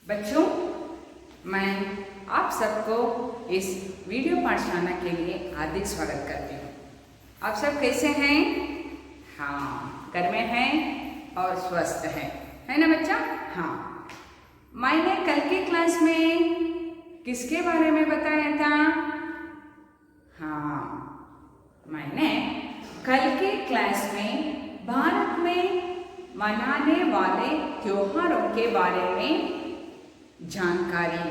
बच्चों, मैं आप सबको इस वीडियो पाठशाला के लिए हार्दिक स्वागत करती हूँ। आप सब कैसे हैं? हाँ, घर में हैं और स्वस्थ हैं, है ना बच्चा? हाँ, मैंने कल की क्लास में किसके बारे में बताया था? हाँ, मैंने कल की क्लास में भारत में मनाने वाले त्योहारों के बारे में जानकारी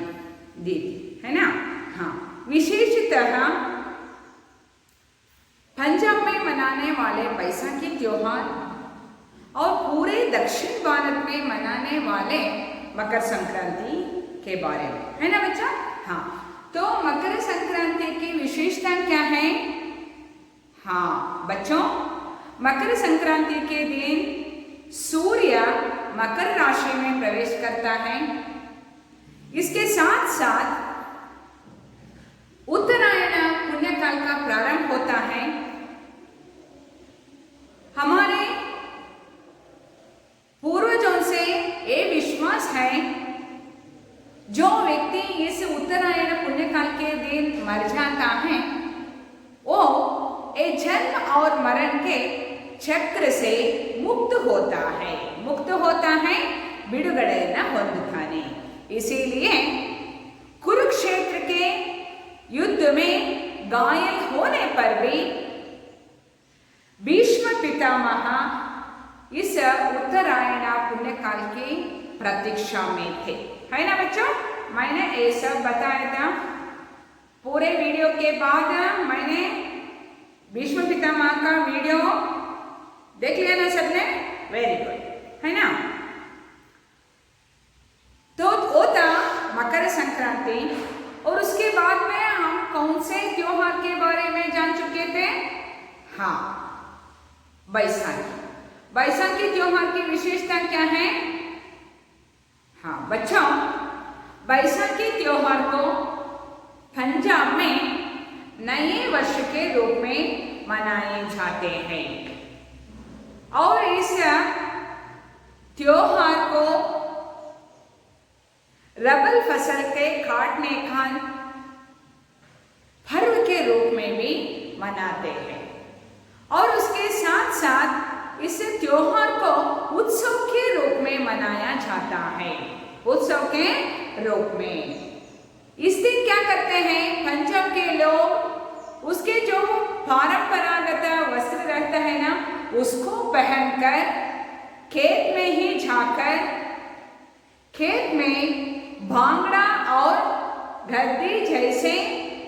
दी थी, है ना? हाँ, विशेषतः पंजाब में मनाने वाले बैसाखी त्योहार और पूरे दक्षिण भारत में मनाने वाले मकर संक्रांति के बारे में, है ना बच्चा? हाँ, तो मकर संक्रांति की विशेषता क्या है? हाँ बच्चों, मकर संक्रांति के दिन सूर्य मकर राशि में प्रवेश करता है। इसके साथ साथ उत्तरायण पुण्यकाल का प्रारंभ होता है। हमारे पूर्वजों से ये विश्वास है, जो व्यक्ति इस उत्तरायण पुण्यकाल के दिन मर जाता है वो एक जन्म और मरण के चक्र से मुक्त होता है बिಡುಗಡೆಯನ್ನು ಹೊಂದುತ್ತಾನೆ। इसीलिए कुरुक्षेत्र के युद्ध में घायल होने पर भी भीष्म पितामह इस उत्तरायण पुण्यकाल की प्रतीक्षा में थे, है ना बच्चों? मैंने ये सब बताया था। पूरे वीडियो के बाद मैंने भीष्म पितामह का वीडियो देख लिया ना सबने? वेरी गुड, है ना? तो वो था मकर संक्रांति, और उसके बाद में हम कौन से त्योहार के बारे में जान चुके थे? हाँ, बैसाखी त्योहार की विशेषता क्या है? हाँ बच्चों, बैसाखी त्योहार को पंजाब में नए वर्ष के रूप में मनाए जाते हैं, और इस त्योहार को रबल फसल के काटने का पर्व के रूप में भी मनाते हैं, और उसके साथ साथ इस त्योहार को उत्सव के रूप में मनाया जाता है। उत्सव के रूप में इस दिन क्या करते हैं पंजाब के लोग? उसके जो परंपरागत वस्त्र रहता है ना, उसको पहनकर खेत में ही जाकर खेत में भांगड़ा और गद्दी जैसे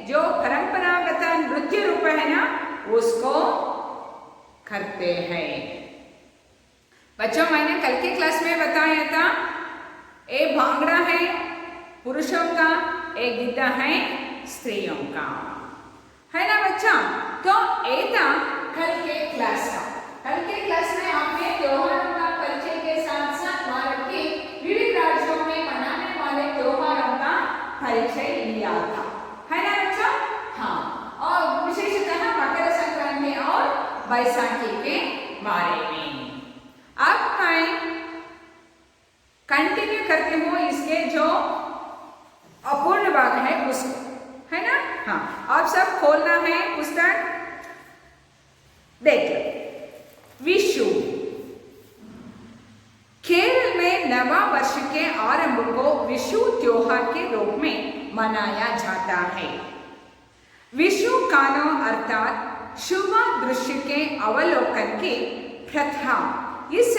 जो परंपरागत नृत्य रूप है ना, उसको करते हैं। बच्चों, मैंने कल की क्लास में बताया था, एक भांगड़ा है पुरुषों का, एक गिद्दा है स्त्रियों का, है ना बच्चा? तो ये था कल के क्लास का। कल के क्लास में आपने त्योहारों का परिचय के साथ साथ भारत के विविध राज्यों में मनाने वाले त्योहारों का परिचय लिया था, है ना बच्चा? हाँ, और विशेषतः मकर संक्रांति और बैसाखी के बारे में। अब मैं कंटिन्यू करती हूँ इसके जो अपूर्ण भाग है उसको, है ना? हाँ, आप सब खोलना है पुस्तक, देख लो। विशु केरल में नवा वर्ष के आरंभ को विशु त्योहार के रूप में मनाया जाता है। विशु कानो अर्थात शुभ दृश्य के अवलोकन की प्रथा इस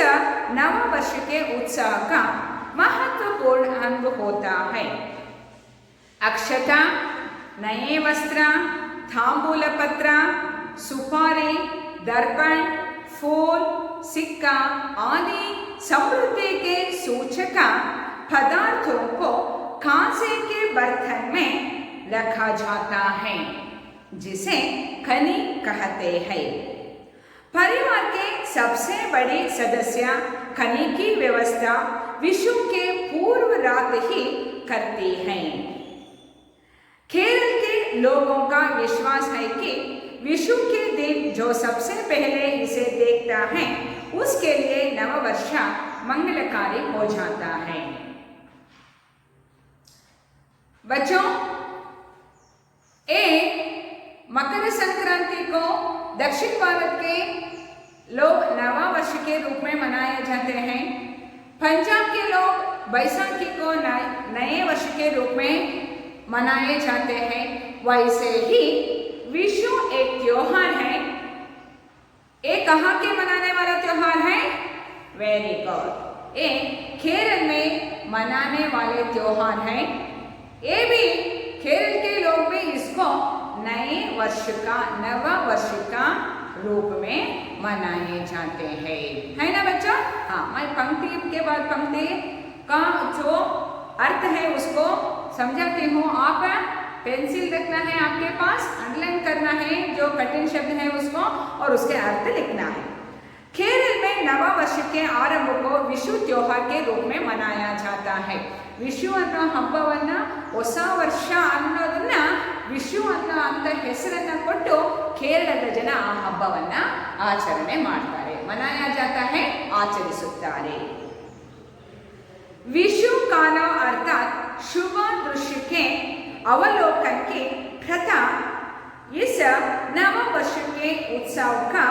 नव वर्ष के उत्सव का महत्वपूर्ण अंग होता है। अक्षता, नए वस्त्र, तांबूल पत्र, सुपारी, दर्पण, फूल, सिक्का आदि समृद्धि के सूचक पदार्थों को कांसे के बर्तन में रखा जाता है, जिसे खनी कहते हैं। परिवार के सबसे बड़े सदस्य खनी की व्यवस्था विशु के पूर्व रात ही करते हैं। केरल के लोगों का विश्वास है कि विशु के दिन जो सबसे पहले इसे देखता है उसके लिए नववर्ष मंगलकारी हो जाता है। बच्चों, एक मकर संक्रांति को दक्षिण भारत के लोग नवा वर्ष के रूप में मनाए जाते हैं। पंजाब के लोग बैसाखी को नए वर्ष के रूप में मनाए जाते हैं। वैसे ही विशु एक त्योहार है। ये कहाँ के मनाने वाला त्योहार है? वेरी गुड, ये केरल में मनाने वाले त्योहार है। ये भी केरल के लोग भी इसको नए वर्ष का नवा वर्ष का रूप में मनाए जाते हैं, है ना बच्चों? हाँ, मैं पंक्ति के बाद पंक्ति का जो अर्थ है उसको समझाती हूँ। आप पेंसिल रखना है आपके पास, अंडरलाइन करना है जो कठिन शब्द है उसको और उसके अर्थ लिखना है। केरल में नवा वर्ष के आरंभ को विशु त्योहार के रूप में मनाया जाता है। विशु ಅನ್ನೋ ಹಬ್ಬವನ್ನ ಹೊಸ ವರ್ಷ ಅನ್ನೋದನ್ನ ವಿಶು ಅಂತ ಹೆಸರನ್ನ ಕೊಟ್ಟು ಕೇರಳದ ಜನ ಆ ಹಬ್ಬವನ್ನ ಆಚರಣೆ ಮಾಡ್ತಾರೆ, ಮನಾಯ ಜಾತಾ है, ಆಚರಿಸುತ್ತಾರೆ। विशु काल अर्थात शुभ दृश्य के अवलोकन की प्रथा इस नव वर्ष के उत्सव का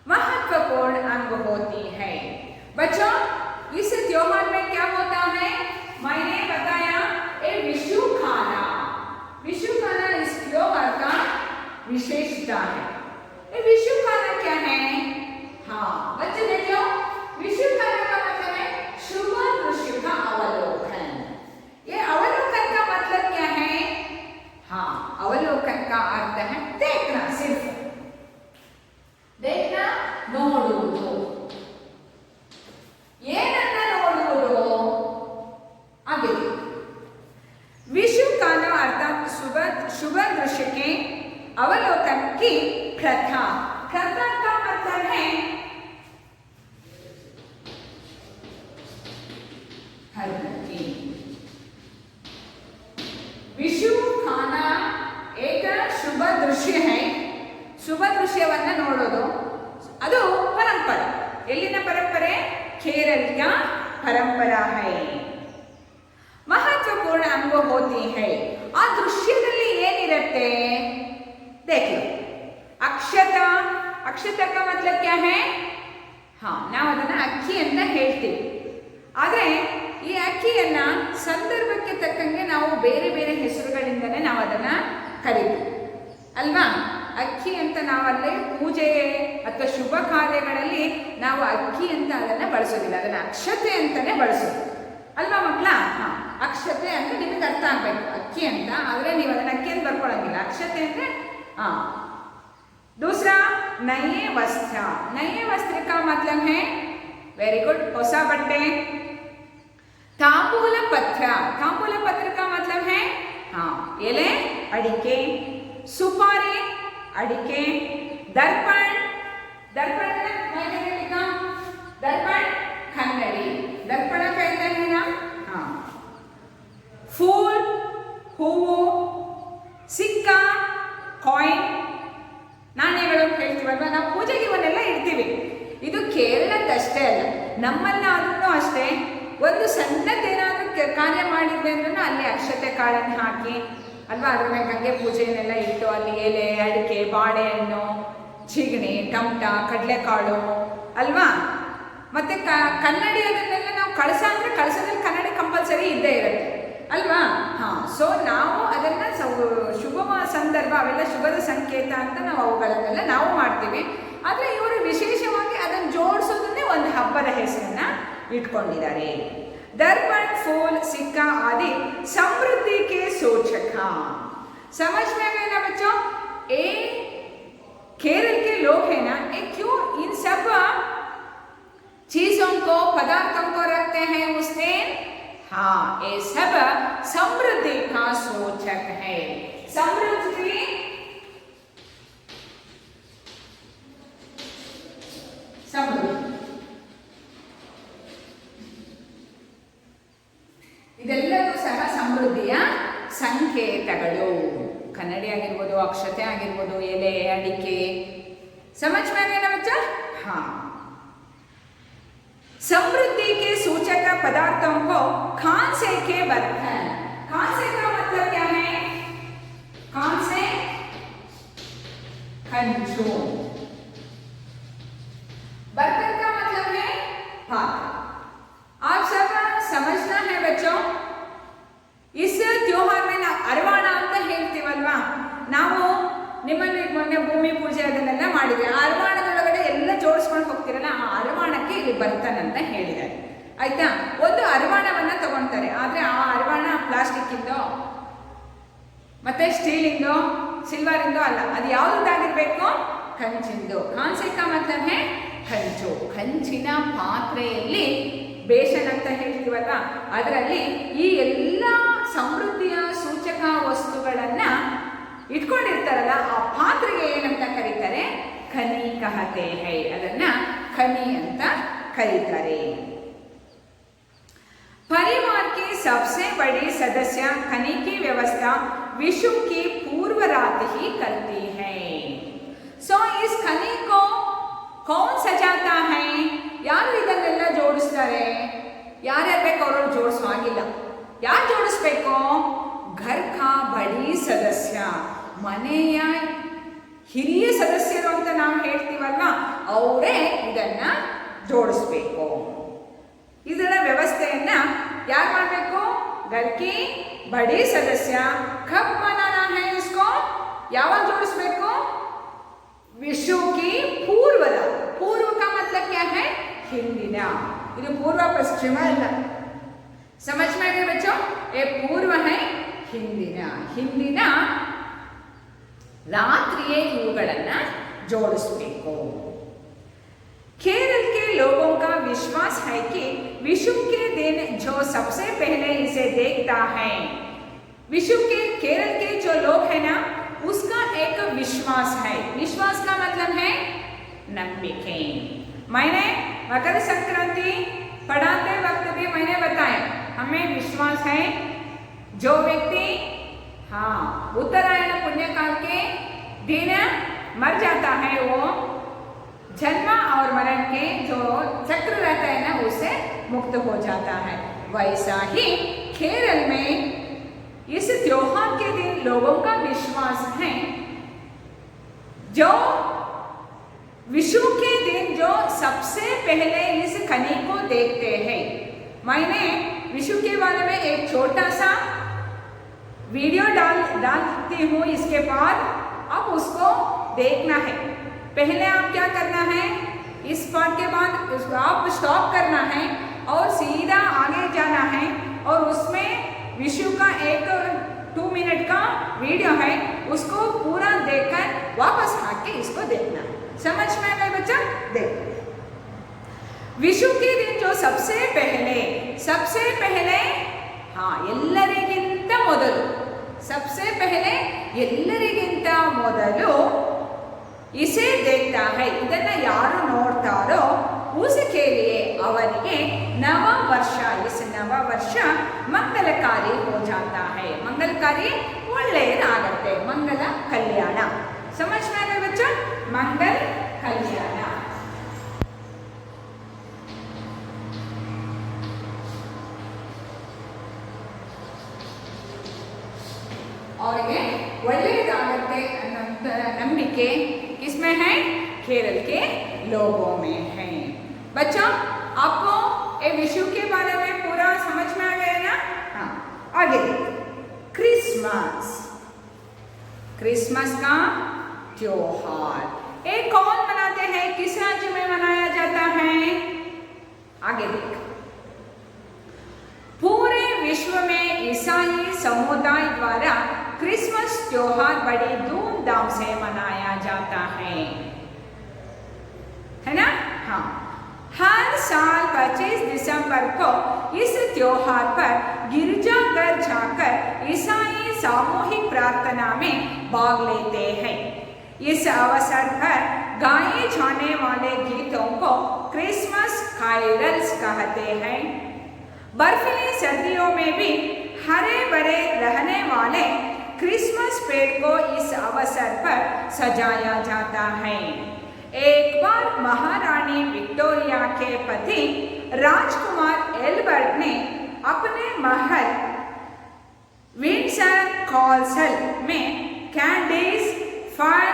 महत्वपूर्ण अंग होती है। बच्चों, इस त्योहार में क्या होता है? मैंने बताया ये विशु खाना इस त्योहार का विशेषता है। ये विशु खाना क्या है? हाँ बच्चे देखो, विशु खाना का मतलब है शुभ दृश्य का अवलोकन। ये अवलोकन का मतलब क्या है? हाँ, अवलोकन का अर्थ है देखना, सिर्फ देखना, ನೋಡುವುದು। ಏನನ್ನ ನೋಡುವುದು? आगे विशु काल अर्थात शुभ दृश्य के अवलोकन की प्रथा। प्रथा का मतलब है विशु खाना एक शुभ दृश्य है। शुभ दृश्ಯವನ್ನ ನೋಡೋದು ಅದು ಪರಂಪರೆ। ಎಲ್ಲಿನ ಪರಂಪರೆ? ಕೇರಳದ ಪರಂಪರಾ है। महत्वपूर्ण अंग होती है। आ दृश्यದಲ್ಲಿ ಏನಿರುತ್ತೆ? देखो, अक्षता। अक्षता का मतलब क्या है? हाँ, ನಾವು ಅದನ್ನ ಅಕ್ಕಿ ಅಂತ ಹೇಳ್ತೀವಿ। ಆದರೆ ಈ ಅಕ್ಕಿಯನ್ನ ಸಂದರ್ಭಕ್ಕೆ ತಕ್ಕಂಗೆ ನಾವು ಬೇರೆ ಬೇರೆ ಹೆಸರುಗಳಿಂದನೇ ನಾವು ಅದನ್ನ ಕರೀತೀವಿ ಅಲ್ವಾ? ಅಕ್ಕಿ ಅಂತ ನಾವಲ್ಲೇ ಪೂಜೆ ಅಥವಾ ಶುಭ ಕಾರ್ಯಗಳಲ್ಲಿ ನಾವು ಅಕ್ಕಿ ಅಂತ ಅದನ್ನ ಬಳಸೋದಿಲ್ಲ, ಅದನ್ನ ಅಕ್ಷತೆ ಅಂತಾನೆ ಬಳಸೋದು ಅಲ್ವಾ ಮಕ್ಕಳ? ಹಾ, ಅಕ್ಷತೆ ಅಂತ ನಿಮಗೆ ಅರ್ಥ ಆಗ್ಬೇಕು, ಅಕ್ಕಿ ಅಂತ। ಆದ್ರೆ ನೀವು ಅದನ್ನ ಅಕ್ಕಿ ಅಂತ ಬರ್ಕೊಳ್ಳಂಗಿಲ್ಲ, ಅಕ್ಷತೆ ಅಂದ್ರೆ ಹಾ। दूसरा नए वस्त्र। नए वस्त्र का मतलब है वेरी गुड, ಹೊಸ ಬಟ್ಟೆ। तांबूल पत्र। तांबूल पत्र का मतलब है हाँ, एले अडिके, सुपारी, अडिके। दर्पण। दर्पण मैंने लिखा, दर्पण कन्नड़ी। दर्पण कहते हैं ना, हाँ। फूल, हूवु, सिक्का, ಕಾಯಿನ್, ನಾಣ್ಯಗಳು ಹೇಳ್ತೀವಲ್ವ, ನಾವು ಪೂಜೆಗೆ ಇವನ್ನೆಲ್ಲ ಇಡ್ತೀವಿ। ಇದು ಕೇರಳದಷ್ಟೇ ಅಲ್ಲ, ನಮ್ಮಲ್ಲಾದ್ರೂ ಅಷ್ಟೇ ಒಂದು ಸಣ್ಣದೇನಾದ್ರೂ ಕಾರ್ಯ ಮಾಡಿದ್ವಿ ಅಂದ್ರೂ ಅಲ್ಲಿ ಅಕ್ಷತೆ ಕಾಳನ್ನು ಹಾಕಿ ಅಲ್ವಾ, ಅದ್ರ ಮೇಲೆ ಗಂಗೆ ಪೂಜೆಯನ್ನೆಲ್ಲ ಇಟ್ಟು ಅಲ್ಲಿ ಎಲೆ, ಅಡಿಕೆ, ಬಾಳೆಹಣ್ಣು, ಚಿಗಣಿ, ಟಮಟ, ಕಡಲೆಕಾಳು ಅಲ್ವಾ, ಮತ್ತೆ ಕನ್ನಡಿ ಅದನ್ನೆಲ್ಲ ನಾವು ಕಳಸ ಅಂದರೆ ಕಳಸದಲ್ಲಿ ಕನ್ನಡಿ ಕಂಪಲ್ಸರಿ ಇದ್ದೇ ಇರುತ್ತೆ ಅಲ್ವಾ? ಹಾಂ, ಸೊ ನಾವು ಅದನ್ನು ಶುಭ ಸಂದರ್ಭ, ಅವೆಲ್ಲ ಶುಭದ ಸಂಕೇತ ಅಂತ ನಾವು ಅವುಗಳನ್ನೆಲ್ಲ ನಾವು ಮಾಡ್ತೀವಿ। ಆದರೆ ಇವರು ವಿಶೇಷವಾಗಿ ಅದನ್ನು ಜೋಡಿಸೋದನ್ನೇ ಒಂದು ಹಬ್ಬದ ಹೆಸರನ್ನ ಇಟ್ಕೊಂಡಿದ್ದಾರೆ। दर्पण, फूल, सिक्का आदि समृद्धि के सूचक। समझ में आ गया ना बच्चों? ये केरल के लोग हैं ना, ये क्यों इन सब चीजों को, पदार्थों को रखते हैं उस दिन? हाँ, ये सब समृद्धि का सूचक है। समृद्धि ಇದೆಲ್ಲವೂ ಸಹ ಸಮೃದ್ಧಿಯ ಸಂಕೇತಗಳು। ಕನ್ನಡಿ ಆಗಿರ್ಬೋದು, ಅಕ್ಷತೆ ಆಗಿರ್ಬೋದು, ಎಲೆ, ಅಡಿಕೆ। समझ में आ गया ना बच्चा? हाँ। समृद्धि के सूचक पदार्थों को खांसे के बर्तन। कांसे का मतलब क्या है? कांसे खंजो। बर्तन का मतलब है पात्र। आप सब समझना है बच्चों, इस त्योहार में ನಾವು ಅರವಾಣ ಅಂತ ಹೇಳ್ತೀವಲ್ವಾ, ನಾವು ನಿಮ್ಮಲ್ಲಿ ಮೊನ್ನೆ ಭೂಮಿ ಪೂಜೆ ಅದನ್ನೆಲ್ಲ ಮಾಡಿದ್ವಿ. ಆ ಅರವಾಣದೊಳಗಡೆ ಎಲ್ಲ ಜೋಡಿಸ್ಕೊಂಡು ಹೋಗ್ತಿರಲ್ಲ, ಆ ಅರವಾಣಕ್ಕೆ ಇಲ್ಲಿ ಬರ್ತನ್ ಅಂತ ಹೇಳಿದ್ದಾರೆ. ಆಯ್ತಾ? ಒಂದು ಅರವಾಣವನ್ನ ತಗೊಳ್ತಾರೆ, ಆದ್ರೆ ಆ ಅರವಾಣ ಪ್ಲಾಸ್ಟಿಕ್ ಇಂದೋ ಮತ್ತೆ ಸ್ಟೀಲ್ ಇಂದೋ ಸಿಲ್ವರ್ ಇಂದೋ ಅಲ್ಲ, ಅದು ಯಾವುದಾಗಿರ್ಬೇಕು? ಕಂಚಿಂದು. ಕಾಂಸೆ ಕಾ ಮತಲಬ್ ಹೈ ಕಂಚು. ಕಂಚಿನ ಪಾತ್ರೆಯಲ್ಲಿ ಬೇಷನ್ ಅಂತ ಹೇಳ್ತೀವಲ್ಲ, ಅದರಲ್ಲಿ ಈ ಎಲ್ಲ ಸಮೃದ್ಧಿಯ ಸೂಚಕ ವಸ್ತುಗಳನ್ನ ಇಟ್ಕೊಂಡಿರ್ತಾರಲ್ಲ, ಆ ಪಾತ್ರೆಗೆ ಏನಂತ ಕರೀತಾರೆ? ಖನಿ ಕಹತೆ ಹೈ. ಅದನ್ನ ಖನಿ ಅಂತ ಕರೀತಾರೆ. परिवार की सबसे बड़ी सदस्य खनी की व्यवस्था विषु की पूर्व रात ही करती है. सो इस खनी को कौन सजाता है? ಯಾರು ಇದನ್ನೆಲ್ಲ ಜೋಡಿಸ್ತಾರೆ? ಯಾರ್ಯಾರು ಅವರು ಜೋಡಿಸೋ ಆಗಿಲ್ಲ. ಯಾರು ಜೋಡಿಸ್ಬೇಕು? ಘರ್ ಕಾ ಬಡಿ ಸದಸ್ಯ, ಮನೆಯ ಹಿರಿಯ ಸದಸ್ಯರು ಅಂತ ನಾವು ಹೇಳ್ತೀವಲ್ವಾ, ಅವರೇ ಇದನ್ನ ಜೋಡಿಸ್ಬೇಕು. ಇದರ ವ್ಯವಸ್ಥೆಯನ್ನ ಯಾರು ಮಾಡಬೇಕು? घर की बड़ी सदस्य. कब मनाना है इसको? ಯಾವಾಗ ಜೋಡಿಸಬೇಕು? विषु की पूर्व रात. पूर्व का मतलब क्या है? ಹಿಂದಿನ. ಇದು ಪೂರ್ವ ಪಶ್ಚಿಮ ಅಲ್ಲ. समझ में गए बच्चों? ये पूर्व है ಹಿಂದಿನ. ಹಿಂದಿನ ರಾತ್ರಿಯೇ ಇವುಗಳನ್ನ ಜೋಡಿಸಬೇಕು. केरल के लोगों का विश्वास है कि विषु के दिन जो सबसे पहले इसे देखता है, विषु के केरल के जो लोग हैं ना, उसका एक विश्वास है. विश्वास का मतलब है नंबिके. मैंने मकर संक्रांति पढ़ाते वक्त भी मैंने बताया, हमें विश्वास है जो व्यक्ति उत्तरायण पुण्यकाल के दिन मर जाता है, वो जन्म और मरण के जो चक्र रहता है ना, उससे मुक्त हो जाता है. वैसा ही केरल में इस त्योहार के दिन लोगों का विश्वास है, जो विषु के दिन जो सबसे पहले इस खनी को देखते हैं. मैंने विषु के बारे में एक छोटा सा वीडियो डालती हूँ, इसके बाद अब उसको देखना है. पहले आप क्या करना है, इस पार्ट के बाद आप स्टॉप करना है और सीधा आगे जाना है, और उसमें विषु का एक 2 मिनट का वीडियो है, उसको पूरा देखकर वापस आके इसको देखना. समझ में आए बच्चा? देख, विषु के दिन जो सबसे पहले ಎಲ್ಲರಿಗಿಂತ ಮೊದಲು, सबसे पहले ಎಲ್ಲರಿಗಿಂತ ಮೊದಲು इसे देखता है. ಇದನ್ನ ಯಾರು ನೋಡ್ತಾರೋ उसके लिए ಅವರಿಗೆ नव वर्ष, इस नव वर्ष मंगलकारी हो जाता है. मंगलकारी ಒಳ್ಳೆಯದಾಗುತ್ತೆ, मंगल कल्याण. समझ में आया बच्चा? मंगल कल्याण. और ये ಒಳ್ಳೆಯದಾಗುತ್ತೆ ಅನ್ನೋಂಥ ನಂಬಿಕೆ किसमें है? केरल के लोगों में है. बच्चों, आपको ये विषु के बारे में पूरा समझ में आ गया ना? हाँ, आगे क्रिसमस. क्रिसमस का त्योहार ये कौन मनाते हैं? किस राज्य में मनाया जाता है? आगे देख. पूरे विश्व में ईसाई समुदाय द्वारा क्रिसमस त्योहार बड़ी धूमधाम से मनाया जाता है ना? हाँ, हर साल 25 दिसंबर को इस त्योहार पर गिरजाघर जाकर ईसाई सामूहिक प्रार्थना में भाग लेते हैं. इस अवसर पर गाए जाने वाले गीतों को क्रिसमस कैरल्स कहते हैं. बर्फीली सर्दियों में भी हरे भरे रहने वाले क्रिसमस पेड़ को इस अवसर पर सजाया जाता है. एक बार महारानी विक्टोरिया के पति राजकुमार एल्बर्ट ने अपने महल हॉल में कैंडीज, फल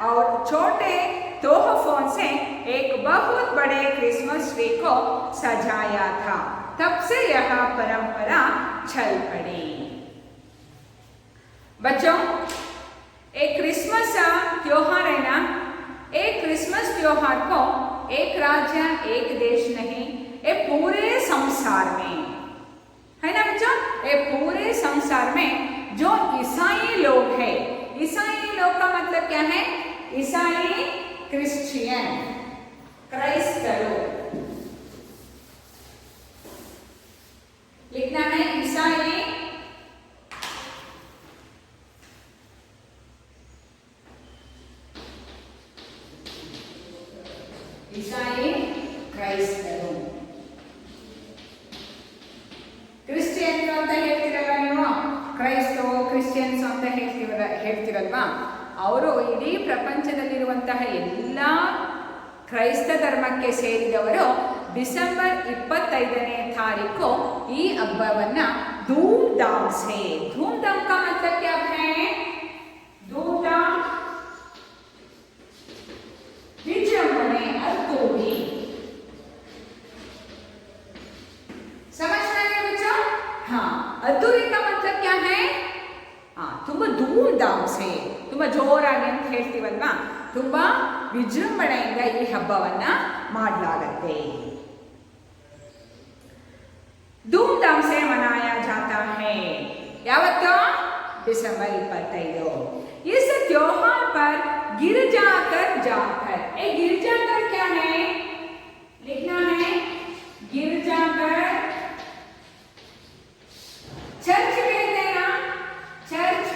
और छोटे तोहफों से एक बहुत बड़े क्रिसमस ट्री को सजाया था। तब से यह परंपरा चल पड़ी। बच्चों, एक क्रिसमस त्योहार है ना, एक क्रिसमस त्योहार को एक राज्य, एक देश नहीं, ये पूरे संसार में है ना बच्चों, ये पूरे संसार में जो ईसाई लोग हैं, ईसाई लोग का मतलब क्या है? ईसाई, क्रिश्चियन, क्राइस्ट लोग लिखना है। ईसाई, ईसाई, क्राइस्त लोग। ಕ್ರಿಶ್ಚಿಯನ್ ಅಂತ ಹೇಳ್ತಿರಲ್ಲ ನೀವು, ಕ್ರೈಸ್ತರು ಕ್ರಿಶ್ಚಿಯನ್ಸ್ ಅಂತ ಹೇಳ್ತಿರಲ್ವಾ, ಅವರು ಇಡೀ ಪ್ರಪಂಚದಲ್ಲಿರುವಂತಹ ಎಲ್ಲ ಕ್ರೈಸ್ತ ಧರ್ಮಕ್ಕೆ ಸೇರಿದವರು ಡಿಸೆಂಬರ್ 25ನೇ ತಾರೀಕು ಈ ಹಬ್ಬವನ್ನ ಧೂಮ್ ಧಾಮ್ ಸೇ, ಧೂಮ್ ಧಾಮ್ का मतलब क्या है? धूम धाम, विजृंभणे, अद्धूरी, समझ रहे हैं बच्चों? हाँ, अद्धूरी का मतलब क्या है? ತುಂಬಾ ಧೂಮ್ ಧಾಮ್ ಸೇ, ತುಂಬಾ ಜೋರಾಗಿ ಅಂತ ಹೇಳ್ತೀವಲ್ವಾ, ತುಂಬಾ ವಿಜೃಂಭಣೆಯಿಂದ ಈ ಹಬ್ಬವನ್ನ ಮಾಡಲಾಗುತ್ತೆ। ಧೂಮ್ ಧಾಮ್ ಸೇ ಮನಾಯಾ ಜಾತಾ ಹೈ, ಯಾವತ್ತು? दिसंबर 25। इस त्योहार पर गिरजाघर जाकर, ये गिरजाघर क्या है? लिखना है गिरजाघर, चर्च कहते हैं ना, चर्च।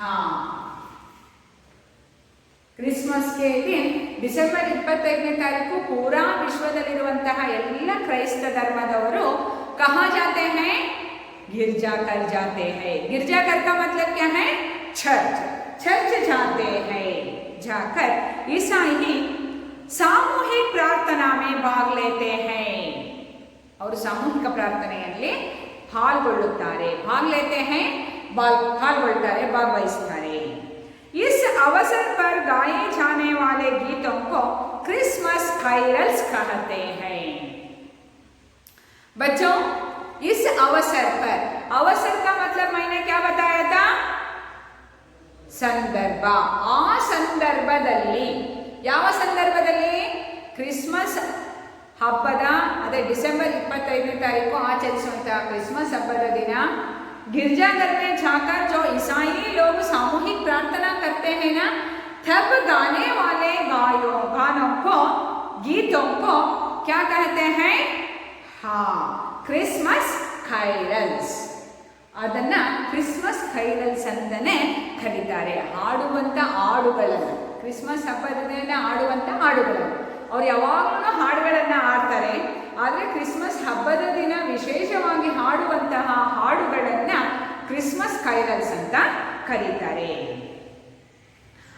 हाँ, क्रिसमस के दिन ಡಿಸೆಂಬರ್ 25ನೇ ತಾರೀಕು पूरा ವಿಶ್ವದಲ್ಲಿರುವಂತಹ ಎಲ್ಲ ಕ್ರೈಸ್ತ ಧರ್ಮದವರು कहाँ जाते हैं? गिरजाघर जाते हैं। गिरजाघर का मतलब क्या है? चर्च, चर्च जाते हैं। जाकर ईसाई सामूहिक प्रार्थना में भाग लेते हैं। और सामूहिक ಪ್ರಾರ್ಥನೆಯಲ್ಲಿ ಪಾಲ್ಗೊಳ್ಳುತ್ತಾರೆ, भाग लेते हैं, ಪಾಲ್ಗೊಳ್ಳುತ್ತಾರೆ, ಭಾಗವಹಿಸುತ್ತಾರೆ। इस अवसर पर गाए जाने वाले गीतों को क्रिसमस कैरल्स कहते हैं। बच्चों, इस अवसर पर, अवसर का मतलब मैंने क्या बताया था? ಸಂದರ್ಭ। ಆ ಸಂದರ್ಭದಲ್ಲಿ, ಯಾವ ಸಂದರ್ಭದಲ್ಲಿ? ಕ್ರಿಸ್ಮಸ್ ಹಬ್ಬದ, ಅದೇ ಡಿಸೆಂಬರ್ 25ನೇ ತಾರೀಕು ಆಚರಿಸುವಂತಹ ಕ್ರಿಸ್ಮಸ್ ಹಬ್ಬದ ದಿನ गिरजाघर में जाकर जो ईसाई लोग सामूहिक प्रार्थना करते हैं ना, तब गाने वाले गानों को, गीतों को क्या कहते हैं? हाँ, क्रिसमस कैरल्स। ಅದನ್ನ ಕ್ರಿಸ್ಮಸ್ ಕೈರಲ್ಸ್ ಅಂತಾನೆ ಕರೀತಾರೆ। ಹಾಡುವಂತ ಹಾಡುಗಳನ್ನು, ಕ್ರಿಸ್ಮಸ್ ಹಬ್ಬದ ದಿನ ಹಾಡುವಂತ ಹಾಡುಗಳನ್ನು, ಅವ್ರು ಯಾವಾಗಲೂ ಹಾಡುಗಳನ್ನು ಹಾಡ್ತಾರೆ, ಆದರೆ ಕ್ರಿಸ್ಮಸ್ ಹಬ್ಬದ ದಿನ ವಿಶೇಷವಾಗಿ ಹಾಡುವಂತಹ ಹಾಡುಗಳನ್ನು ಕ್ರಿಸ್ಮಸ್ ಕೈರಲ್ಸ್ ಅಂತ ಕರೀತಾರೆ।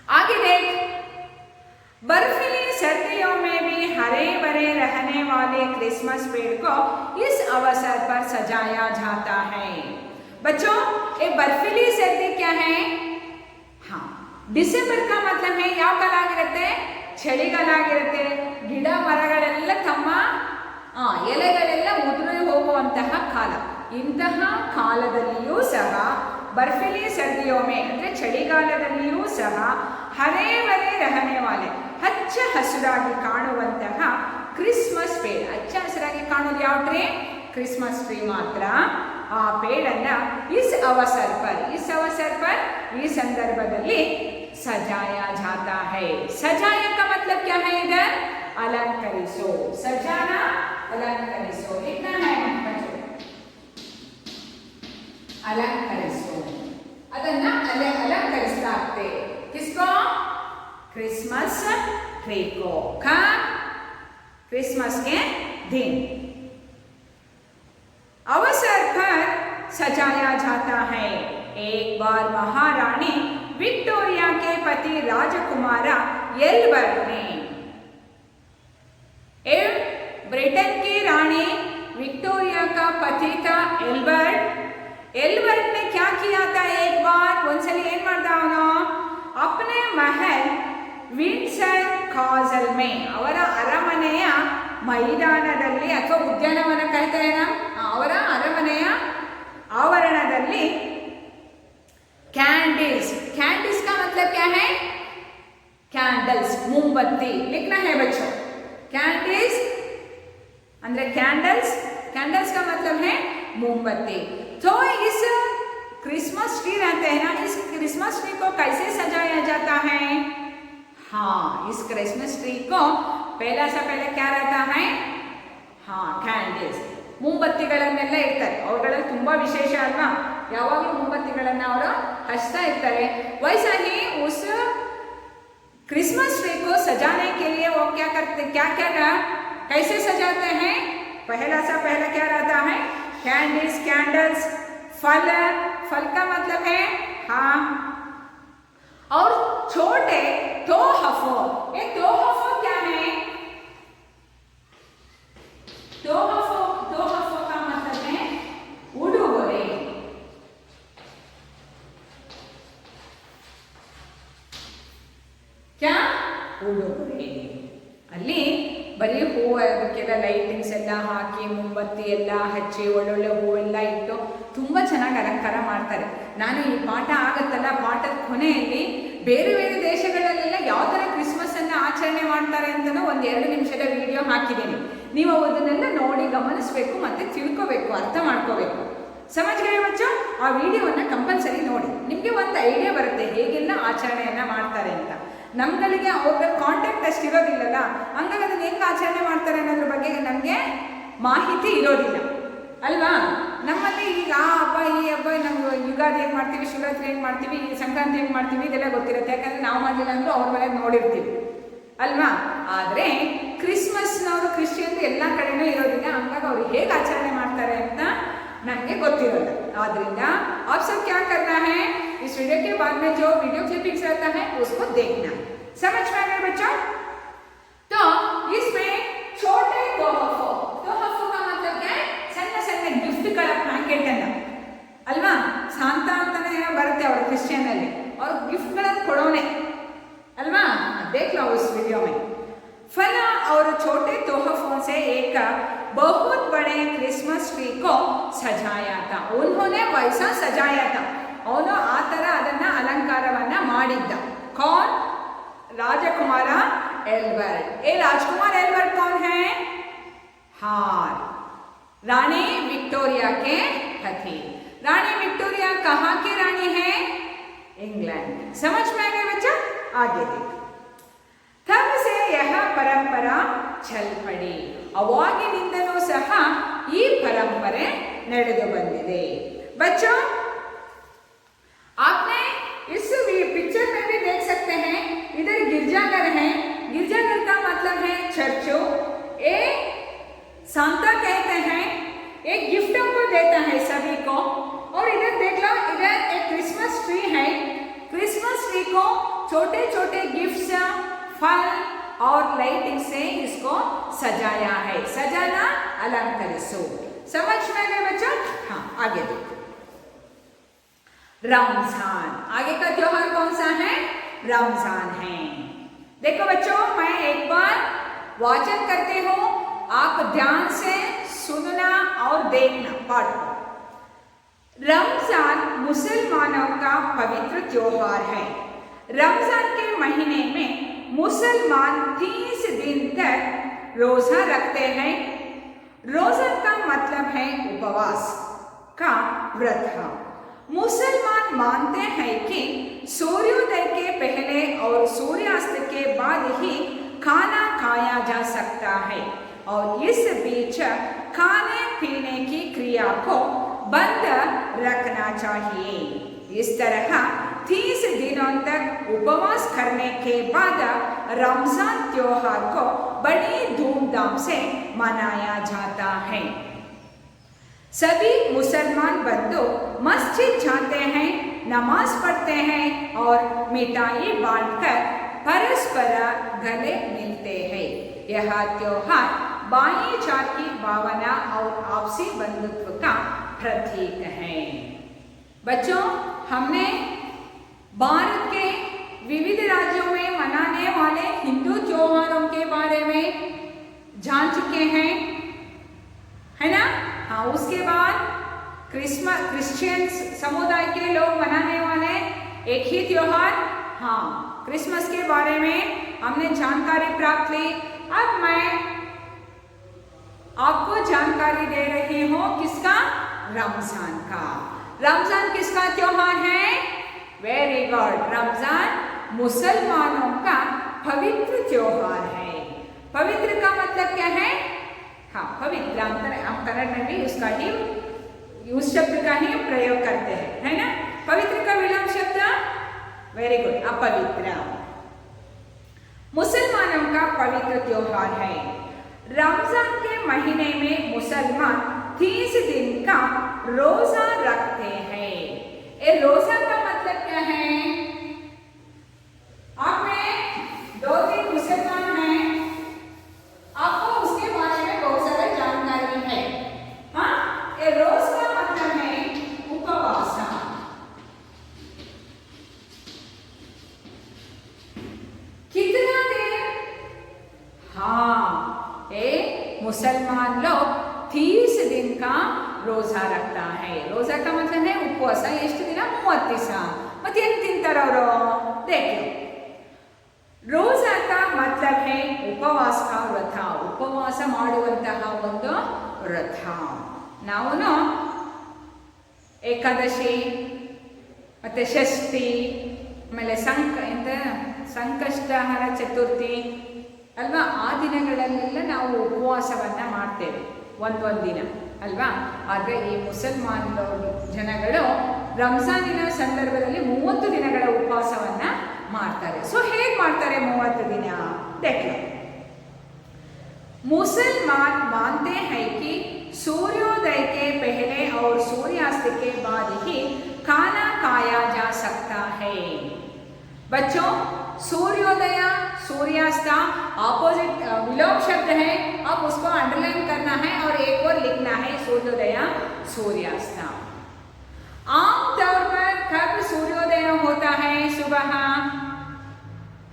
आगे देख, बर्फीली सर्दियों में भी हरे भरे रहने वाले क्रिसमस पेड़ को इस अवसर पर सजाया जाता है। बच्चों, ये बर्फीली सर्दी क्या है? हाँ, ಡಿಸೆಂಬರ್ का मतलब है ಯಾವ ಕಾಲ ಆಗಿರುತ್ತೆ? ಚಳಿಗಾಲ ಆಗಿರುತ್ತೆ। ಗಿಡ ಮರಗಳೆಲ್ಲ ತಮ್ಮ ಎಲೆಗಳೆಲ್ಲ ಉದುರಿ ಹೋಗುವಂತಹ ಕಾಲ। ಇಂತಹ ಕಾಲದಲ್ಲಿಯೂ ಸಹ ಬರ್ಫಿಲಿ ಸರ್ದಿಯೋಮೆ ಅಂದರೆ ಚಳಿಗಾಲದಲ್ಲಿಯೂ ಸಹ ಹರೇ ಭರೇ ರಹನೆ ವಾಲೆ, ಹಚ್ಚ ಹಸಿರಾಗಿ ಕಾಣುವಂತಹ ಕ್ರಿಸ್ಮಸ್ ಪೇಡ್, ಹಚ್ಚ ಹಸಿರಾಗಿ ಕಾಣೋದು ಯಾವ ಟ್ರೀ? ಕ್ರಿಸ್ಮಸ್ ಟ್ರೀ ಮಾತ್ರ। ಆ ಪೇಡನ್ನ ಇಸ್ ಅವಸರ್ ಪರ್, ಈ ಸಂದರ್ಭದಲ್ಲಿ सजाया जाता है। सजाया का मतलब क्या है? इधर अलंकरिसो, सजाना, अलंकरिसो लिखना है बच्चों, अलंकरिसो। ಅದನ್ನ अलंकरिಸಲಾಗ್ತದೆ। किसको? क्रिसमस ट्री को। कब? क्रिसमस के दिन। अवसर पर सजाया जाता है। एक बार महारानी विक्टोरिया के पति राजकुमार एल्बर्ट ने, ब्रिटेन की रानी विक्टोरिया का पति था एल्बर्ट एडवर्ड ने क्या किया था, एक बार ಒಂದ್ಸಲಿ ಏನ್ ಮಾಡ್ದ ಅವನು, अपने महल ವಿಂಡ್ಸರ್ ಕಾಸಲ್ ಮೇ, ಅವರ ಅರಮನೆಯ ಮೈದಾನದಲ್ಲಿ ಅಥವಾ ಉದ್ಯಾನವನ ಕರೀತಾರೆ, ಅವರ ಅರಮನೆಯ ಆವರಣದಲ್ಲಿ कैंडल्स, कैंडल्स का मतलब क्या है, कैंडल्स मोमबत्ती, लिखना है बच्चों, कैंडल्स अंदर कैंडल्स, कैंडल्स का मतलब है मोमबत्ती। तो इस क्रिसमस ट्री रहते हैं ना, इस क्रिसमस ट्री को कैसे सजाया जाता है, हाँ इस क्रिसमस ट्री को पहला सा पहले क्या रहता है, हाँ कैंडल्स, मोमबत्तिಗಳನ್ನೆಲ್ಲ ಇರ್ತಾರೆ, ಅವುಗಳಲ್ಲಿ ತುಂಬಾ ವಿಶೇಷ ಅಲ್ವಾ, ಯಾವಾಗಲೂ मोमबत्तिಗಳನ್ನ ಅವರು हंसता इर्तारे। वैसा ही उस क्रिसमस ट्री को सजाने के लिए वो क्या करते, क्या क्या कैसे सजाते हैं, पहला सा पहला क्या रहता है, कैंडल्स, कैंडल्स, फल, फल का मतलब है हाँ, और छोटे तोहफो, ये तोहफो क्या है, तोहफो, तोहफो का मतलब है उडुगोरे, क्या ಉಡುಗೊರೆ, ಅಲ್ಲಿ ಬರೀ ಹೂವು ಅದಕ್ಕೆಲ್ಲ ಲೈಟಿಂಗ್ಸ್ ಎಲ್ಲ ಹಾಕಿ ಮೊಂಬತ್ತಿ ಎಲ್ಲ ಹಚ್ಚಿ ಒಳ್ಳೊಳ್ಳೆ ಹೂವೆಲ್ಲ ಇಟ್ಟು ತುಂಬ ಚೆನ್ನಾಗಿ ಅಲಂಕಾರ ಮಾಡ್ತಾರೆ. ನಾನು ಈ ಪಾಠ ಆಗುತ್ತಲ್ಲ, ಪಾಠದ ಕೊನೆಯಲ್ಲಿ ಬೇರೆ ಬೇರೆ ದೇಶಗಳಲ್ಲೆಲ್ಲ ಯಾವ ಥರ ಕ್ರಿಸ್ಮಸ್ಸನ್ನು ಆಚರಣೆ ಮಾಡ್ತಾರೆ ಅಂತಲೂ ಒಂದು 2 ನಿಮಿಷದ ವಿಡಿಯೋ ಹಾಕಿದ್ದೀನಿ. ನೀವು ಅದನ್ನೆಲ್ಲ ನೋಡಿ ಗಮನಿಸಬೇಕು ಮತ್ತು ತಿಳ್ಕೋಬೇಕು, ಅರ್ಥ ಮಾಡ್ಕೋಬೇಕು. ಸಮಜ್ ಗಯೇ ಬಚ್ಚೋ, ಆ ವಿಡಿಯೋವನ್ನು ಕಂಪಲ್ಸರಿ ನೋಡಿ, ನಿಮಗೆ ಒಂದು ಐಡಿಯಾ ಬರುತ್ತೆ ಹೇಗೆಲ್ಲ ಆಚರಣೆಯನ್ನು ಮಾಡ್ತಾರೆ ಅಂತ. ನಮ್ಗಳಿಗೆ ಅವ್ರ ಕಾಂಟ್ಯಾಕ್ಟ್ ಅಷ್ಟು ಇರೋದಿಲ್ಲಲ್ಲ, ಹಂಗಾಗಿ ಅದನ್ನು ಹೆಂಗೆ ಆಚರಣೆ ಮಾಡ್ತಾರೆ ಅನ್ನೋದ್ರ ಬಗ್ಗೆ ನಮಗೆ ಮಾಹಿತಿ ಇರೋದಿಲ್ಲ ಅಲ್ವಾ. ನಮ್ಮಲ್ಲಿ ಈಗ ಆ ಹಬ್ಬ ಈ ಹಬ್ಬ, ನಮ್ಗೆ ಯುಗಾದಿ ಹೆಂಗೆ ಮಾಡ್ತೀವಿ, ಶಿವರಾತ್ರಿ ಹೆಂಗೆ ಮಾಡ್ತೀವಿ, ಈ ಸಂಕ್ರಾಂತಿ ಹೆಂಗೆ ಮಾಡ್ತೀವಿ, ಇದೆಲ್ಲ ಗೊತ್ತಿರುತ್ತೆ, ಯಾಕಂದರೆ ನಾವು ಮಾಡಲಿಲ್ಲ ಅಂದರೂ ಅವ್ರ ಮನೆಗೆ ನೋಡಿರ್ತೀವಿ ಅಲ್ವಾ. ಆದರೆ ಕ್ರಿಸ್ಮಸ್ನವರು ಕ್ರಿಶ್ಚಿಯನ್ರು ಎಲ್ಲ ಕಡೆನೂ ಇರೋದಿಲ್ಲ, ಹಂಗಾಗಿ ಅವ್ರು ಹೇಗೆ ಆಚರಣೆ ಮಾಡ್ತಾರೆ ಅಂತ नಮಗೆ ಗೊತ್ತಿರೋಲ್ಲ. ಆದ್ರಿಂದ आप सब क्या करना है, इस वीडियो के बाद में जो वीडियो क्लिपिंग्स रहता है उसको देखना, समझ में आया बच्चों। तो इसमें छोटे तोहफो, तोहफो का मतलब क्या है, ಸಣ್ಣ ಸಣ್ಣ ಗಿಫ್ಟ್ಗಳ ಪ್ಯಾಕೆಟ್ ಅನ್ನ ಅಲ್ವಾ, ಶಾಂತ ಅಂತಾನೆ ಬರುತ್ತೆ ಅವರ ಕ್ರಿಶ್ಚಿಯನ್ ಅಲ್ಲಿ, ಅವ್ರ ಗಿಫ್ಟ್ಗಳನ್ನು ಕೊಡೋನೆ ಅಲ್ವಾ. देख लो उस वीडियो में। फल और छोटे तोहफों से एक बहुत बड़े क्रिसमस ट्री को सजाया था, उन्होंने वैसा सजाया था, ಅವನು ಆ ಥರ ಅದನ್ನು ಅಲಂಕಾರವನ್ನು ಮಾಡಿದ್ದ. कौन, राजकुमार एडवर्ड। ये राजकुमार एडवर्ड कौन है, हाँ रानी विक्टोरिया के पति। रानी विक्टोरिया कहाँ की रानी है, इंग्लैंड। समझ में आ गया बच्चा, आगे देखो। तब से यह परंपरा चल पड़ी, ಅವಾಗಿನಿಂದಲೂ ಸಹ ಈ ಪರಂಪರೆ ನಡೆದು ಬಂದಿದೆ. बच्चों आपने इस पिक्चर में भी देख सकते हैं, इधर गिरजाघर है, गिरजाघर का मतलब है चर्चो। ये सांता कहते हैं, एक गिफ्ट हमको देता है सभी को। और इधर देख लो, इधर एक क्रिसमस ट्री है, क्रिसमस ट्री को छोटे छोटे गिफ्ट्स, फल और लाइटिंग से इसको सजाया है, सजाना अलंकरिसो। समझ में गए बच्चों, हाँ आगे देखो। रमजान, आगे का त्योहार कौन सा है, रमजान है। देखो बच्चों, मैं एक बार वाचन करती हूँ, आप ध्यान से सुनना और देखना पाठ को। रमजान मुसलमानों का पवित्र त्योहार है। रमजान के महीने में मुसलमान 30 दिन तक रोजा रखते हैं। रोजा का मतलब है उपवास का व्रत। मुसलमान मानते हैं कि सूर्योदय के पहले और सूर्यास्त के बाद ही खाना खाया जा सकता है और इस बीच खाने पीने की क्रिया को बंद रखना चाहिए। इस तरह 30 दिनों तक उपवास करने के बाद रमजान त्योहार को बड़ी धूमधाम से मनाया जाता है। सभी मुसलमान बंधु मस्जिद जाते हैं, नमाज पढ़ते हैं और मिठाई बांटकर परस्पर गले मिलते हैं। यह त्योहार भाईचारे की भावना और आपसी बंधुत्व का प्रतीक है। बच्चों, हमने भारत के विविध राज्यों में मनाने वाले हिंदू त्योहारों के बारे में जान चुके हैं, है ना? हाँ, उसके बाद क्रिश्चियन समुदाय के लोग मनाने वाले एक ही त्योहार, हाँ, क्रिसमस के बारे में हमने जानकारी प्राप्त की। अब मैं आपको जानकारी दे रही हूँ किसका? रमजान का। रमजान किसका त्योहार है? वेरी गुड, रमजान मुसलमानों का पवित्र त्योहार है। पवित्र का मतलब क्या है? हाँ, पवित्र, हम कन्नड़ में भी उसका ही, उस शब्द का ही प्रयोग करते हैं, है ना? पवित्र का विलोम शब्द, वेरी गुड, अपवित्र। मुसलमानों का पवित्र त्योहार है। रमजान के महीने में मुसलमान 30 दिन का रोजा रखते हैं। ये रोजा का मतलब क्या है? आप में 2 दिन मुसलमान हैं, आपको उसके बारे में बहुत सारी जानकारी है। हाँ, ये रोज का मतलब है उपवास। कितना देर? हाँ, ये मुसलमान लोग 30 दिन का ರೋಜಾ ರಕ್ತಾ ಹೈ. ರೋಜಾ का मतलब है ಉಪವಾಸ. ಎಷ್ಟು ದಿನ? 30 ದಿವಸ. ಮತ್ತೆ ಏನು ತಿಂತಾರೆ ಅವರು? देखिए, ರೋಜಾ का मतलब है ಉಪವಾಸ का ವ್ರತ. ಉಪವಾಸ ಮಾಡುವಂತಹ ಒಂದು ವ್ರತ. ನಾವು ಏಕಾದಶಿ ಮತ್ತೆ ಷಷ್ಠಿ, ಆಮೇಲೆ ಸಂಕಷ್ಟಹರ ಚತುರ್ಥಿ ಅಲ್ವಾ, ಆ ದಿನಗಳಲ್ಲೆಲ್ಲ ನಾವು ಉಪವಾಸವನ್ನ ಮಾಡ್ತೇವೆ, ಒಂದೊಂದು ದಿನ ಅಲ್ವಾ. ಆದರೆ ಈ ಮುಸಲ್ಮಾನ್ ಜನಗಳು ರಂಜಾನಿನ ಸಂದರ್ಭದಲ್ಲಿ 30 ದಿನಗಳ ಉಪವಾಸವನ್ನ ಮಾಡ್ತಾರೆ. ಸೊ ಹೇಗೆ ಮಾಡ್ತಾರೆ 30 ದಿನ? देखिए, मुसलमान मानते हैं कि सूर्योदय के पहले और सूर्यास्त के बाद ही खाना खाया जा सकता है. बच्चों, सूर्योदय सूर्यास्त ऑपोजिट विलोम शब्द है. अब उसको अंडरलाइन करना है और एक और लिखना है, सूर्योदय सूर्यास्त. आमतौर पर कब सूर्योदय होता है? सुबह,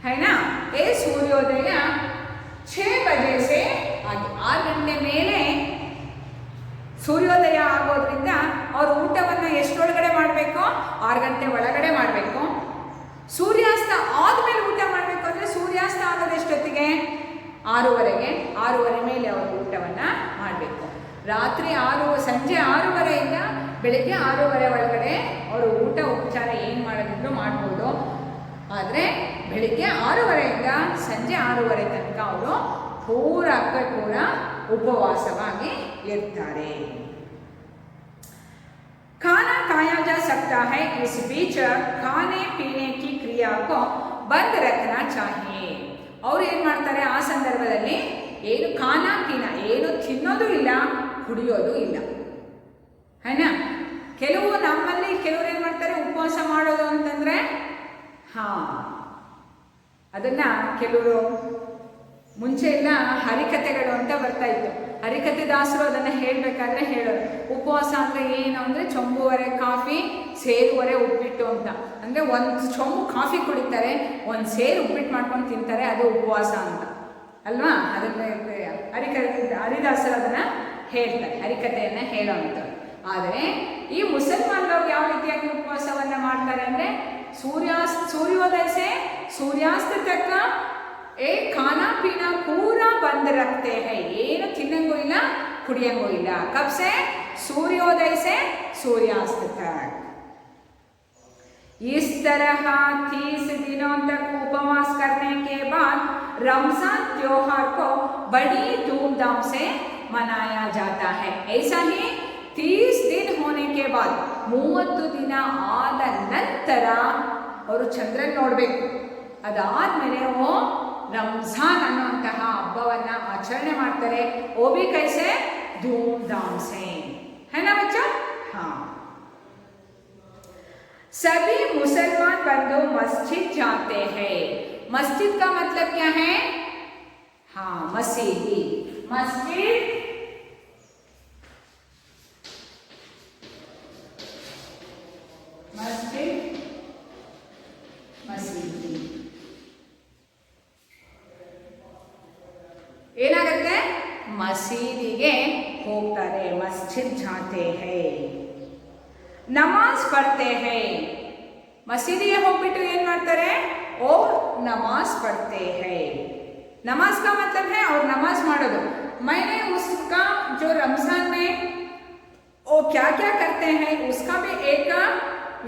है ना. ये सूर्योदय 6 बजे से 6 ಗಂಟೆ ಮೇಲೆ ಸೂರ್ಯೋದಯ ಆಗೋದ್ರಿಂದ ಅವರು ಊಟವನ್ನು ಎಷ್ಟೊಳಗಡೆ ಮಾಡಬೇಕು? 6 ಗಂಟೆ ಒಳಗಡೆ ಮಾಡಬೇಕು. ಸೂರ್ಯಾಸ್ತ ಆದಮೇಲೆ ಊಟ ಮಾಡಬೇಕು ಅಂದರೆ ಸೂರ್ಯಾಸ್ತ ಆಗೋದು ಎಷ್ಟೊತ್ತಿಗೆ? 6:30ಗೆ. 6:30 ಮೇಲೆ ಅವರು ಊಟವನ್ನು ಮಾಡಬೇಕು. ರಾತ್ರಿ ಸಂಜೆ 6:30ಯಿಂದ ಬೆಳಗ್ಗೆ 6:30 ಒಳಗಡೆ ಅವರು ಊಟ ಉಪಚಾರ ಏನು ಮಾಡೋದಿದ್ರು ಮಾಡ್ಬೋದು. ಆದರೆ ಬೆಳಿಗ್ಗೆ 6:30ಯಿಂದ ಸಂಜೆ 6:30 ತನಕ ಅವರು ಪೂರ ಉಪವಾಸವಾಗಿ ಇರ್ತಾರೆ. खाना खाया जा सकता है. इस बीच खाने पीने की क्रिया को बंद रखना चाहिए. ಅವ್ರು ಏನು ಮಾಡ್ತಾರೆ ಆ ಸಂದರ್ಭದಲ್ಲಿ? ಏನು ಖಾನಾ ಪೀನಾ, ಏನು ತಿನ್ನೋದು ಇಲ್ಲ, ಕುಡಿಯೋದು ಇಲ್ಲ, ಹೈನಾ. ನಮ್ಮಲ್ಲಿ ಕೆಲವರು ಏನು ಮಾಡ್ತಾರೆ, ಉಪವಾಸ ಮಾಡೋದು ಅಂತಂದರೆ ಅದನ್ನು ಕೆಲವರು ಮುಂಚೆ ಎಲ್ಲ ಹರಿಕಥೆಗಳು ಅಂತ ಬರ್ತಾ ಇತ್ತು. ಹರಿಕಥೆ ದಾಸರು ಅದನ್ನು ಹೇಳಬೇಕಾದ್ರೆ ಹೇಳೋರು, ಉಪವಾಸ ಅಂದರೆ ಏನು ಅಂದರೆ ಚೊಂಬುವರೆ ಕಾಫಿ, ಸೇರುವರೆ ಉಪ್ಪಿಟ್ಟು ಅಂತ. ಅಂದರೆ ಒಂದು ಚೊಂಬು ಕಾಫಿ ಕುಡಿತಾರೆ, ಒಂದು ಸೇರು ಉಪ್ಪಿಟ್ಟು ಮಾಡ್ಕೊಂಡು ತಿಂತಾರೆ, ಅದು ಉಪವಾಸ ಅಂತ ಅಲ್ವಾ. ಅದನ್ನು ಹರಿದಾಸರು ಅದನ್ನು ಹೇಳ್ತಾರೆ, ಹರಿಕಥೆಯನ್ನು ಹೇಳೋವಂಥದ್ದು. ಆದರೆ ಈ ಮುಸಲ್ಮಾನರು ಯಾವ ರೀತಿಯಾಗಿ ಉಪವಾಸವನ್ನು ಮಾಡ್ತಾರೆ ಅಂದರೆ सूर्योदय से सूर्यास्त तक खाना पीना पूरा बंद रखते हैं. ಏನು ತಿನ್ನಂಗೂ ಇಲ್ಲ, ಕುಡಿಯಂಗೂ ಇಲ್ಲ. कब से? सूर्योदय से सूर्यास्त तक. इस तरह 30 दिनों तक उपवास करने के बाद रमजान त्योहार को बड़ी धूमधाम से मनाया जाता है. ऐसा ही 30 दिन होने के बाद 30 ದಿನ ಆದ ನಂತರ ಅವರು ಚಂದ್ರನ್ ನೋಡಬೇಕು. ಅದಾದಮೇಲೆ ರಂಜಾನ್ ಅನ್ನುವಂತಹ ಹಬ್ಬವನ್ನು ಆಚರಣೆ ಮಾಡ್ತಾರೆ. ಓ ಬಿ ಕೈಸೆ ಧೂಮ್ಧಾಮ್ ಸೆ, है ना बच्चा? हाँ. सभी मुसलमान बंधु मस्जिद जाते हैं. मस्जिद का मतलब क्या है? हाँ, मसीही. मस्जिद ಮಸೀದಿಗೆ ಹೋಗ್ತಾರೆ, ಮಸ್ಜಿದ್ ಜಾತೆ ಹೈ. ನಮಾಜ್ ಪढ़ते हैं, ಮಸೀದಿಗೆ ಹೋಗ್ಬಿಟ್ಟು ಏನು ಮಾಡ್ತಾರೆ, और नमाज पढ़ते हैं. नमाज का मतलब है और नमाज ಮಾಡೋದು. मैंने उसका जो रमजान में वो क्या क्या करते हैं उसका भी एक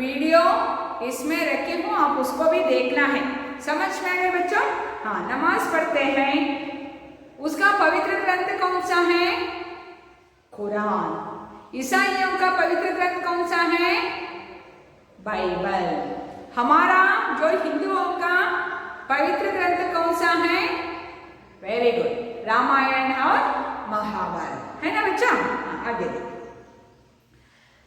वीडियो इसमें रखी हूँ, आप उसको भी देखना है. समझ में आए बच्चों? हाँ, नमाज पढ़ते हैं. उसका पवित्र ग्रंथ कौन सा है? कुरान. ईसाइयों का पवित्र ग्रंथ कौन सा है? बाइबल. हमारा जो हिंदुओं का पवित्र ग्रंथ कौन सा है? वेरी गुड, रामायण और महाभारत, है ना बच्चा? आगे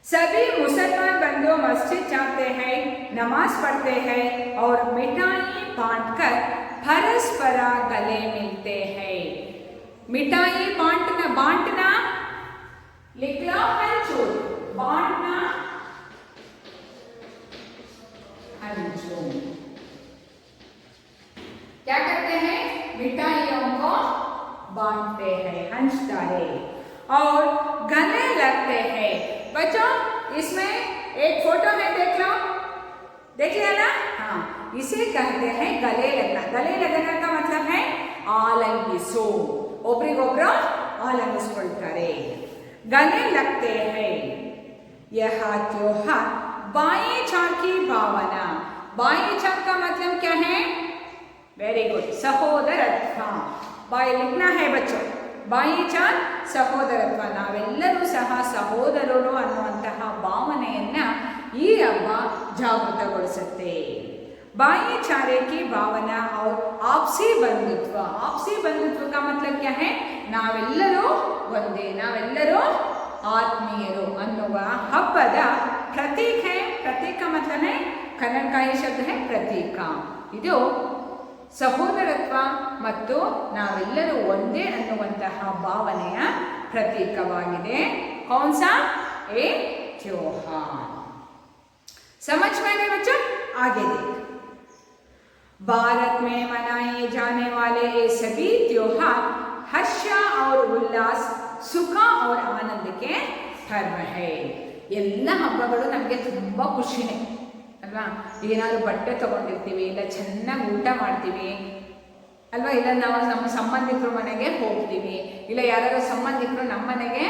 सभी मुसलमान बंधु मस्जिद जाते हैं, नमाज पढ़ते हैं और मिठाई बांटकर परस्पर गले मिलते हैं. मिठाई बांटना लिख लो हंचूर, बांटना हंचूर. क्या करते हैं? मिठाइयों को बांटते हैं, हंचता है और गले लगते हैं. बच्चों इसमें एक फोटो है, देख लो, देख लिया ना? हाँ, इसे कहते हैं गले लगना. गले लगना का मतलब है आलिंगिसो, ಒಬ್ರಿಗೊಬ್ರು ಆಲಿಂಗಿಸ್ಕೊಳ್ತಾರೆ. गले लगते हैं. यह त्योहार भाईचार की भावना. भाईचार का मतलब क्या है? Very good, सहोदरत्व. बाय लिखना है बच्चों, ಭಾಯಿಚಾರ ಸಹೋದರತ್ವ. ನಾವೆಲ್ಲರೂ ಸಹ ಸಹೋದರರು ಅನ್ನುವಂತಹ ಭಾವನೆಯನ್ನ ಈ ಹಬ್ಬ ಜಾಗೃತಗೊಳಿಸುತ್ತೆ. भाईचारे की भावना और आपसी बंधुत्व. आपसी बंधुत्व का मतलब क्या है? ನಾವೆಲ್ಲರೂ ಒಂದೇ, ನಾವೆಲ್ಲರೂ ಆತ್ಮೀಯರು ಅನ್ನುವ ಹಬ್ಬದ ಪ್ರತೀಕ है. प्रतीक का मतलब है, कन्नड़ का ही शब्द है प्रतीक. ಇದು ಸಹೋದರತ್ವ ಮತ್ತು ನಾವೆಲ್ಲರೂ ಒಂದೇ ಅನ್ನುವಂತಹ ಭಾವನೆಯ ಪ್ರತೀಕವಾಗಿದೆ. कौन सा? ए त्योहार. समझ में आए बच्चों? आगे देख. भारत में मनाए जाने वाले ये सभी त्योहार हर्ष और उल्लास, सुख और आनंद के पर्व है. ಎಲ್ಲ ಹಬ್ಬಗಳು ನಮಗೆ ತುಂಬ ಖುಷಿನೇ ಅಲ್ವಾ? ಏನಾದರೂ ಬಟ್ಟೆ ತೊಗೊಂಡಿರ್ತೀವಿ, ಇಲ್ಲ ಚೆನ್ನಾಗಿ ಊಟ ಮಾಡ್ತೀವಿ ಅಲ್ವಾ, ಇಲ್ಲ ನಾವು ನಮ್ಮ ಸಂಬಂಧಿಕರ ಮನೆಗೆ ಹೋಗ್ತೀವಿ, ಇಲ್ಲ ಯಾರಾದರೂ ಸಂಬಂಧಿಕರು ನಮ್ಮ ಮನೆಗೆ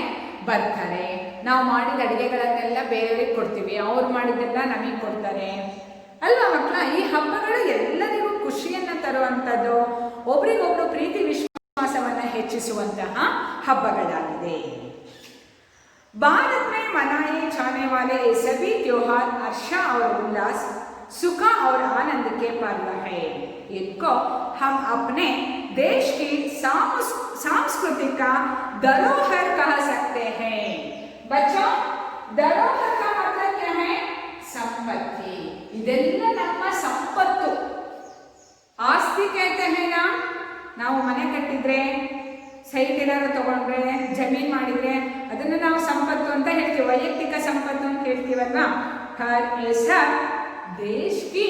ಬರ್ತಾರೆ, ನಾವು ಮಾಡಿದ ಅಡುಗೆಗಳನ್ನೆಲ್ಲ ಬೇರೆಯವ್ರಿಗೆ ಕೊಡ್ತೀವಿ, ಅವ್ರು ಮಾಡಿದ್ದೆಲ್ಲ ನಮಗೆ ಕೊಡ್ತಾರೆ ಅಲ್ವಾ ಮಕ್ಕಳ? ಈ ಹಬ್ಬಗಳು ಎಲ್ಲರಿಗೂ ಖುಷಿಯನ್ನು ತರುವಂಥದ್ದು, ಒಬ್ರಿಗೊಬ್ರು ಪ್ರೀತಿ ವಿಶ್ವಾಸವನ್ನು ಹೆಚ್ಚಿಸುವಂತಹ ಹಬ್ಬಗಳಾಗಿದೆ. भारत में मनाए जाने वाले ये सभी त्योहार हर्ष और उल्लास, सुख और आनंद के पर्व है. इनको हम अपने देश की सांस्कृतिक धरोहर कह सकते हैं. बच्चों, धरोहर का मतलब क्या है? संपत्ति. ಇದೆಲ್ಲ ನಮ್ಮ ಸಂಪತ್ತು. ಆಸ್ತಿ कहते हैं ना. ನಾವು ಮನೆ ಕಟ್ಟಿದ್ರೆ, ಸೈಟ್ ಏನಾದ್ರು ತಗೊಂಡ್ರೆ, ಜಮೀನು ಮಾಡಿದ್ರೆ ಅದನ್ನು ನಾವು ಸಂಪತ್ತು ಅಂತ ಹೇಳ್ತೀವಿ, ವೈಯಕ್ತಿಕ ಸಂಪತ್ತು ಅಂತ ಹೇಳ್ತೀವಲ್ವಾ? ದೇಶ ಕಿ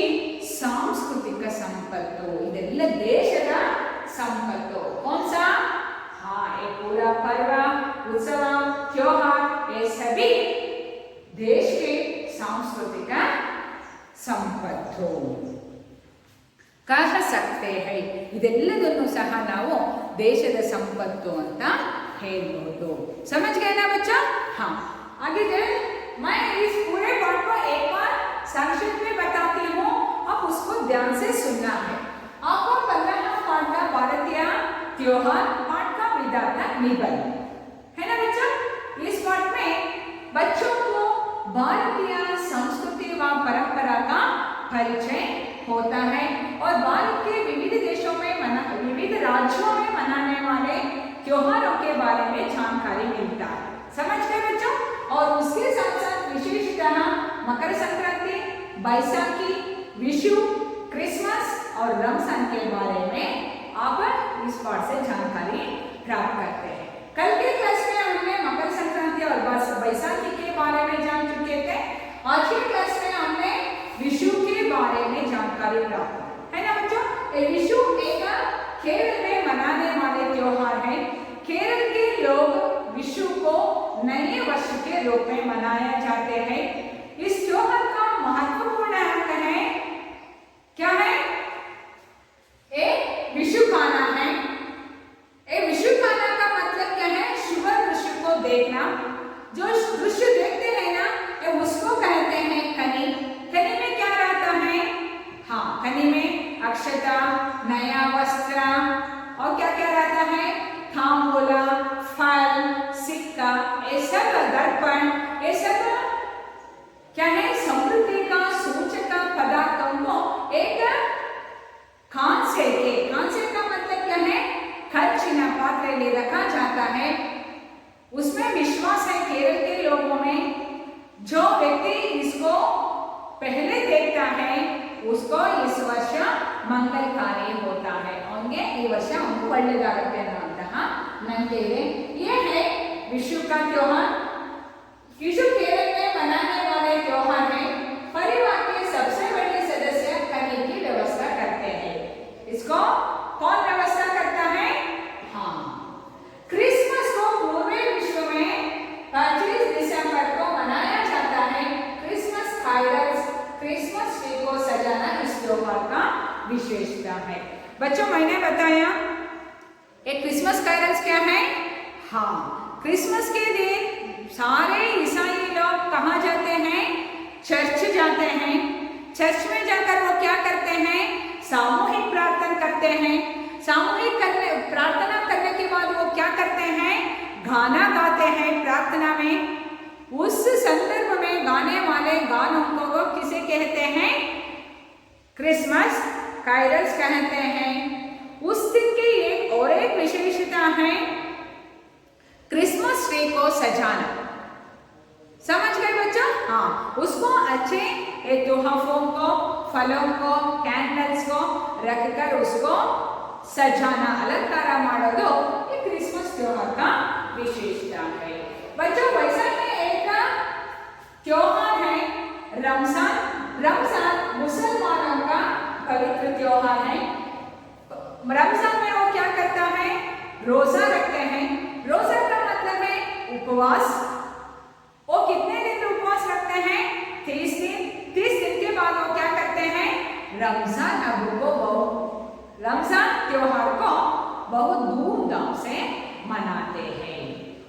ಸಾಂಸ್ಕೃತಿಕ ಸಂಪತ್ತು. ಇದೆಲ್ಲ ದೇಶದ ಸಂಪತ್ತು. कौन सा? हाँ, ये पूरा पर्व, उत्सव, त्योहार, ये सभी देश के सांस्कृतिक ಸಂಪತ್ತು ಕಹ ಸಕ್ತೆ ಹೈ. ಇದೆಲ್ಲದನ್ನು ಸಹ ನಾವು ದೇಶದ ಸಂಪತ್ತು ಅಂತ ಹೇಳ್ಬಹುದು. समझ गए ना बच्चा? हाँ, आगे मैं इस पूरे पाठ को एक बार संक्षिप्त में बताती हूँ, अब उसको ध्यान से सुनना है. आपको 15वां पाठ का भारतीय त्योहार पाठ का विधाता निबंध है ना बच्चा? इस पाठ में बच्चों को भारतीय संस्कृति व परंपरा का परिचय होता है और भारत के विविध देशों में विविध राज्यों में मनाने वाले त्योहारों के बारे में जानकारी मिलता है. समझ गए बच्चों? और उसके साथ साथ विशेषतः मकर संक्रांति, बैसाखी, विशु, क्रिसमस और रमजान के बारे में आप इस पाठ से जानकारी प्राप्त करते हैं. कल के क्लास में हमने मकर संक्रांति और बैसाखी के बारे में जान चुके थे. आज के क्लास में हमने विशु के बारे में जानकारी प्राप्त है ना बच्चों? विशु एक केरल में मनाने वाले त्योहार है. केरल के नए वर्ष के रूप में मनाए जाते हैं। इस त्योहार का महत्वपूर्ण अंग है, क्या है? एक विषुकाना है। एक विषुकाना का मतलब क्या है? शुभ दृश्य को देखना। जो दृश्य देखते हैं ना, ये उसको कहते हैं खनी। खनी में क्या रहता है? हाँ, खनी में अक्षता, नया वस्त्र और क्या क्या रहता है? थांबूला, फल, सिक्का, ये सब दर्पण, ये सब क्या है? समृद्धि का सूचक पदार्थों को एक खांसे का मतलब क्या है? खर्चिना पात्र में रखा जाता है। उसमें विश्वास है केरल के लोगों में, जो व्यक्ति इसको पहले देखता है उसको इस वर्ष मंगलकारी होता है। ಅವನಿಗೆ ಈ ವರ್ಷ ಅವನಿಗೆ ಒಳ್ಳೆಯದಾಗುತ್ತೆ ಅನ್ನುವಂತಹ ನಂಬಿಕೆ ಇದೆ। ये है विषु का त्योहार। विषु केरल में मनाने वाले त्योहार में परिवार के सबसे बड़े सदस्य खनी की व्यवस्था करते हैं। इसको कौन व्यवस्था करता है? हाँ, क्रिसमस को पूरे विश्व में 25 दिसंबर को मनाया जाता है। क्रिसमस कायरल्स, क्रिसमस ट्री को सजाना इस त्योहार का विशेषता है। बच्चों, मैंने बताया एक क्रिसमस कायरल्स क्या है? हाँ, क्रिसमस के दिन सारे ईसाई लोग कहाँ जाते हैं? चर्च जाते हैं। चर्च में जाकर वो क्या करते हैं? सामूहिक प्रार्थना करते हैं। सामूहिक प्रार्थना करने के बाद वो क्या करते हैं? गाना गाते हैं प्रार्थना में। उस संदर्भ में गाने वाले गानों को वो किसे कहते हैं? क्रिसमस कायरल्स कहते हैं। उस दिन की एक विशेषता है क्रिसमस ट्री को सजाना। समझ गए बच्चों? हाँ, उसको अच्छे तोहफों को, फलों को, कैंडल्स को रखकर उसको सजाना, अलंकार ಮಾಡೋದು ये क्रिसमस त्योहार का विशेषता है। बच्चों, वैसा ही एक त्योहार है रमजान। रमजान मुसलमानों का पवित्र त्योहार है। रमजान में वो क्या करता है? रोजा रखते हैं। रोजा का मतलब है उपवास। वो कितने दिन उपवास रखते हैं? 30 दिन। 30 दिन के बाद वो क्या करते हैं? रमजान त्योहार को बहुत धूमधाम से मनाते हैं।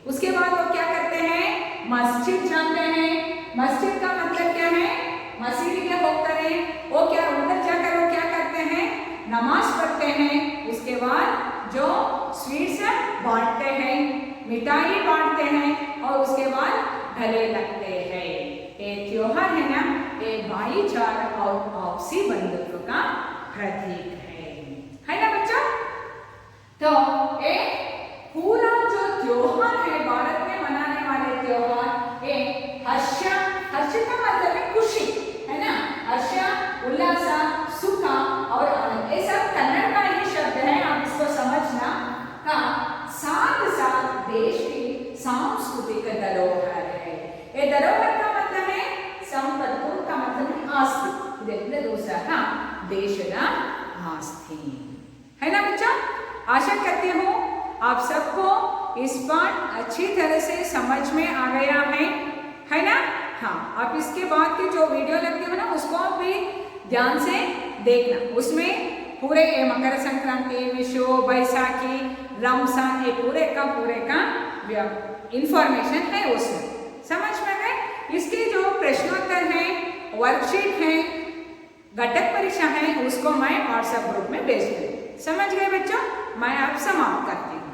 उसके बाद वो क्या करते हैं? मस्जिद जाते हैं। मस्जिद का मतलब क्या है? मस्जिद के होकर वो क्या उधर जाकर वो क्या करते हैं? नमाज पढ़ते हैं। उसके बाद जो स्वीट्स बांटते हैं, मिठाई बांटते हैं और उसके बाद गले लगते हैं। ये त्योहार है ना, ये भाईचारा और आपसी बंधुत्व का प्रतीक है ना बच्चों? तो ये पूरा जो त्योहार है भारत में मनाने वाले त्योहार, ये हर्ष का मतलब है खुशी, है ना? हर्ष, उल्लास, सुख और आनंद, ये सब कन्नड़ का ही शब्द है, आप इसको समझना। का साथ साथ देश की सांस्कृतिक धरोहर है। ये धरोहर का मतलब है संपत्ति, का मतलब है आस्ति। इधर दूसरा का देशದ आस्ति, है ना बच्चा? आशा करती हूँ आप सबको इस बात अच्छी तरह से समझ में आ गया है ना? हाँ, आप इसके बाद के जो वीडियो लगते हो ना, उसको भी ध्यान से देखना। उसमें पूरे मकर संक्रांति, विषु, बैसाखी, रमजान, ये पूरे का इंफॉर्मेशन है उसमें। समझ में गए? इसके जो प्रश्नोत्तर हैं, वर्कशीट है, घटक परीक्षा है, उसको मैं व्हाट्सएप ग्रुप में भेज दूँ। समझ गए बच्चों? मैं आप समाप्त करती हूँ।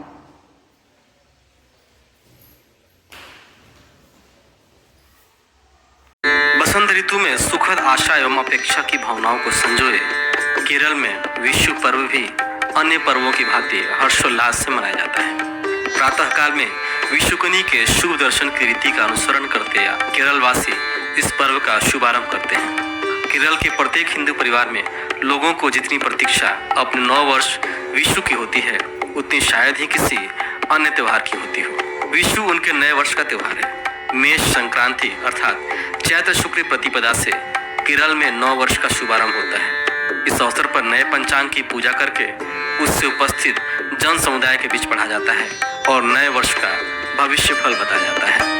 बसंत ऋतु में सुखद आशा एवं अपेक्षा की भावनाओं को संजोए केरल में विषु पर्व भी अन्य पर्वों की भांति हर्षोल्लास से मनाया जाता है। प्रातः काल में विषुकनी के शुभ दर्शन की रीति का अनुसरण करते केरल वासी इस पर्व का शुभारंभ करते हैं। केरल के प्रत्येक हिंदू परिवार में लोगों को जितनी प्रतीक्षा अपने 9 वर्ष विषु की होती है, उतनी शायद ही किसी अन्य त्योहार की होती हो। विषु उनके नए वर्ष का त्योहार है। मेष संक्रांति अर्थात चैत्र शुक्ल प्रतिपदा से केरल में 9 वर्ष का शुभारंभ होता है। इस अवसर पर नए पंचांग की पूजा करके उससे उपस्थित जन समुदाय के बीच पढ़ा जाता है और नए वर्ष का भविष्य फल बताया जाता है।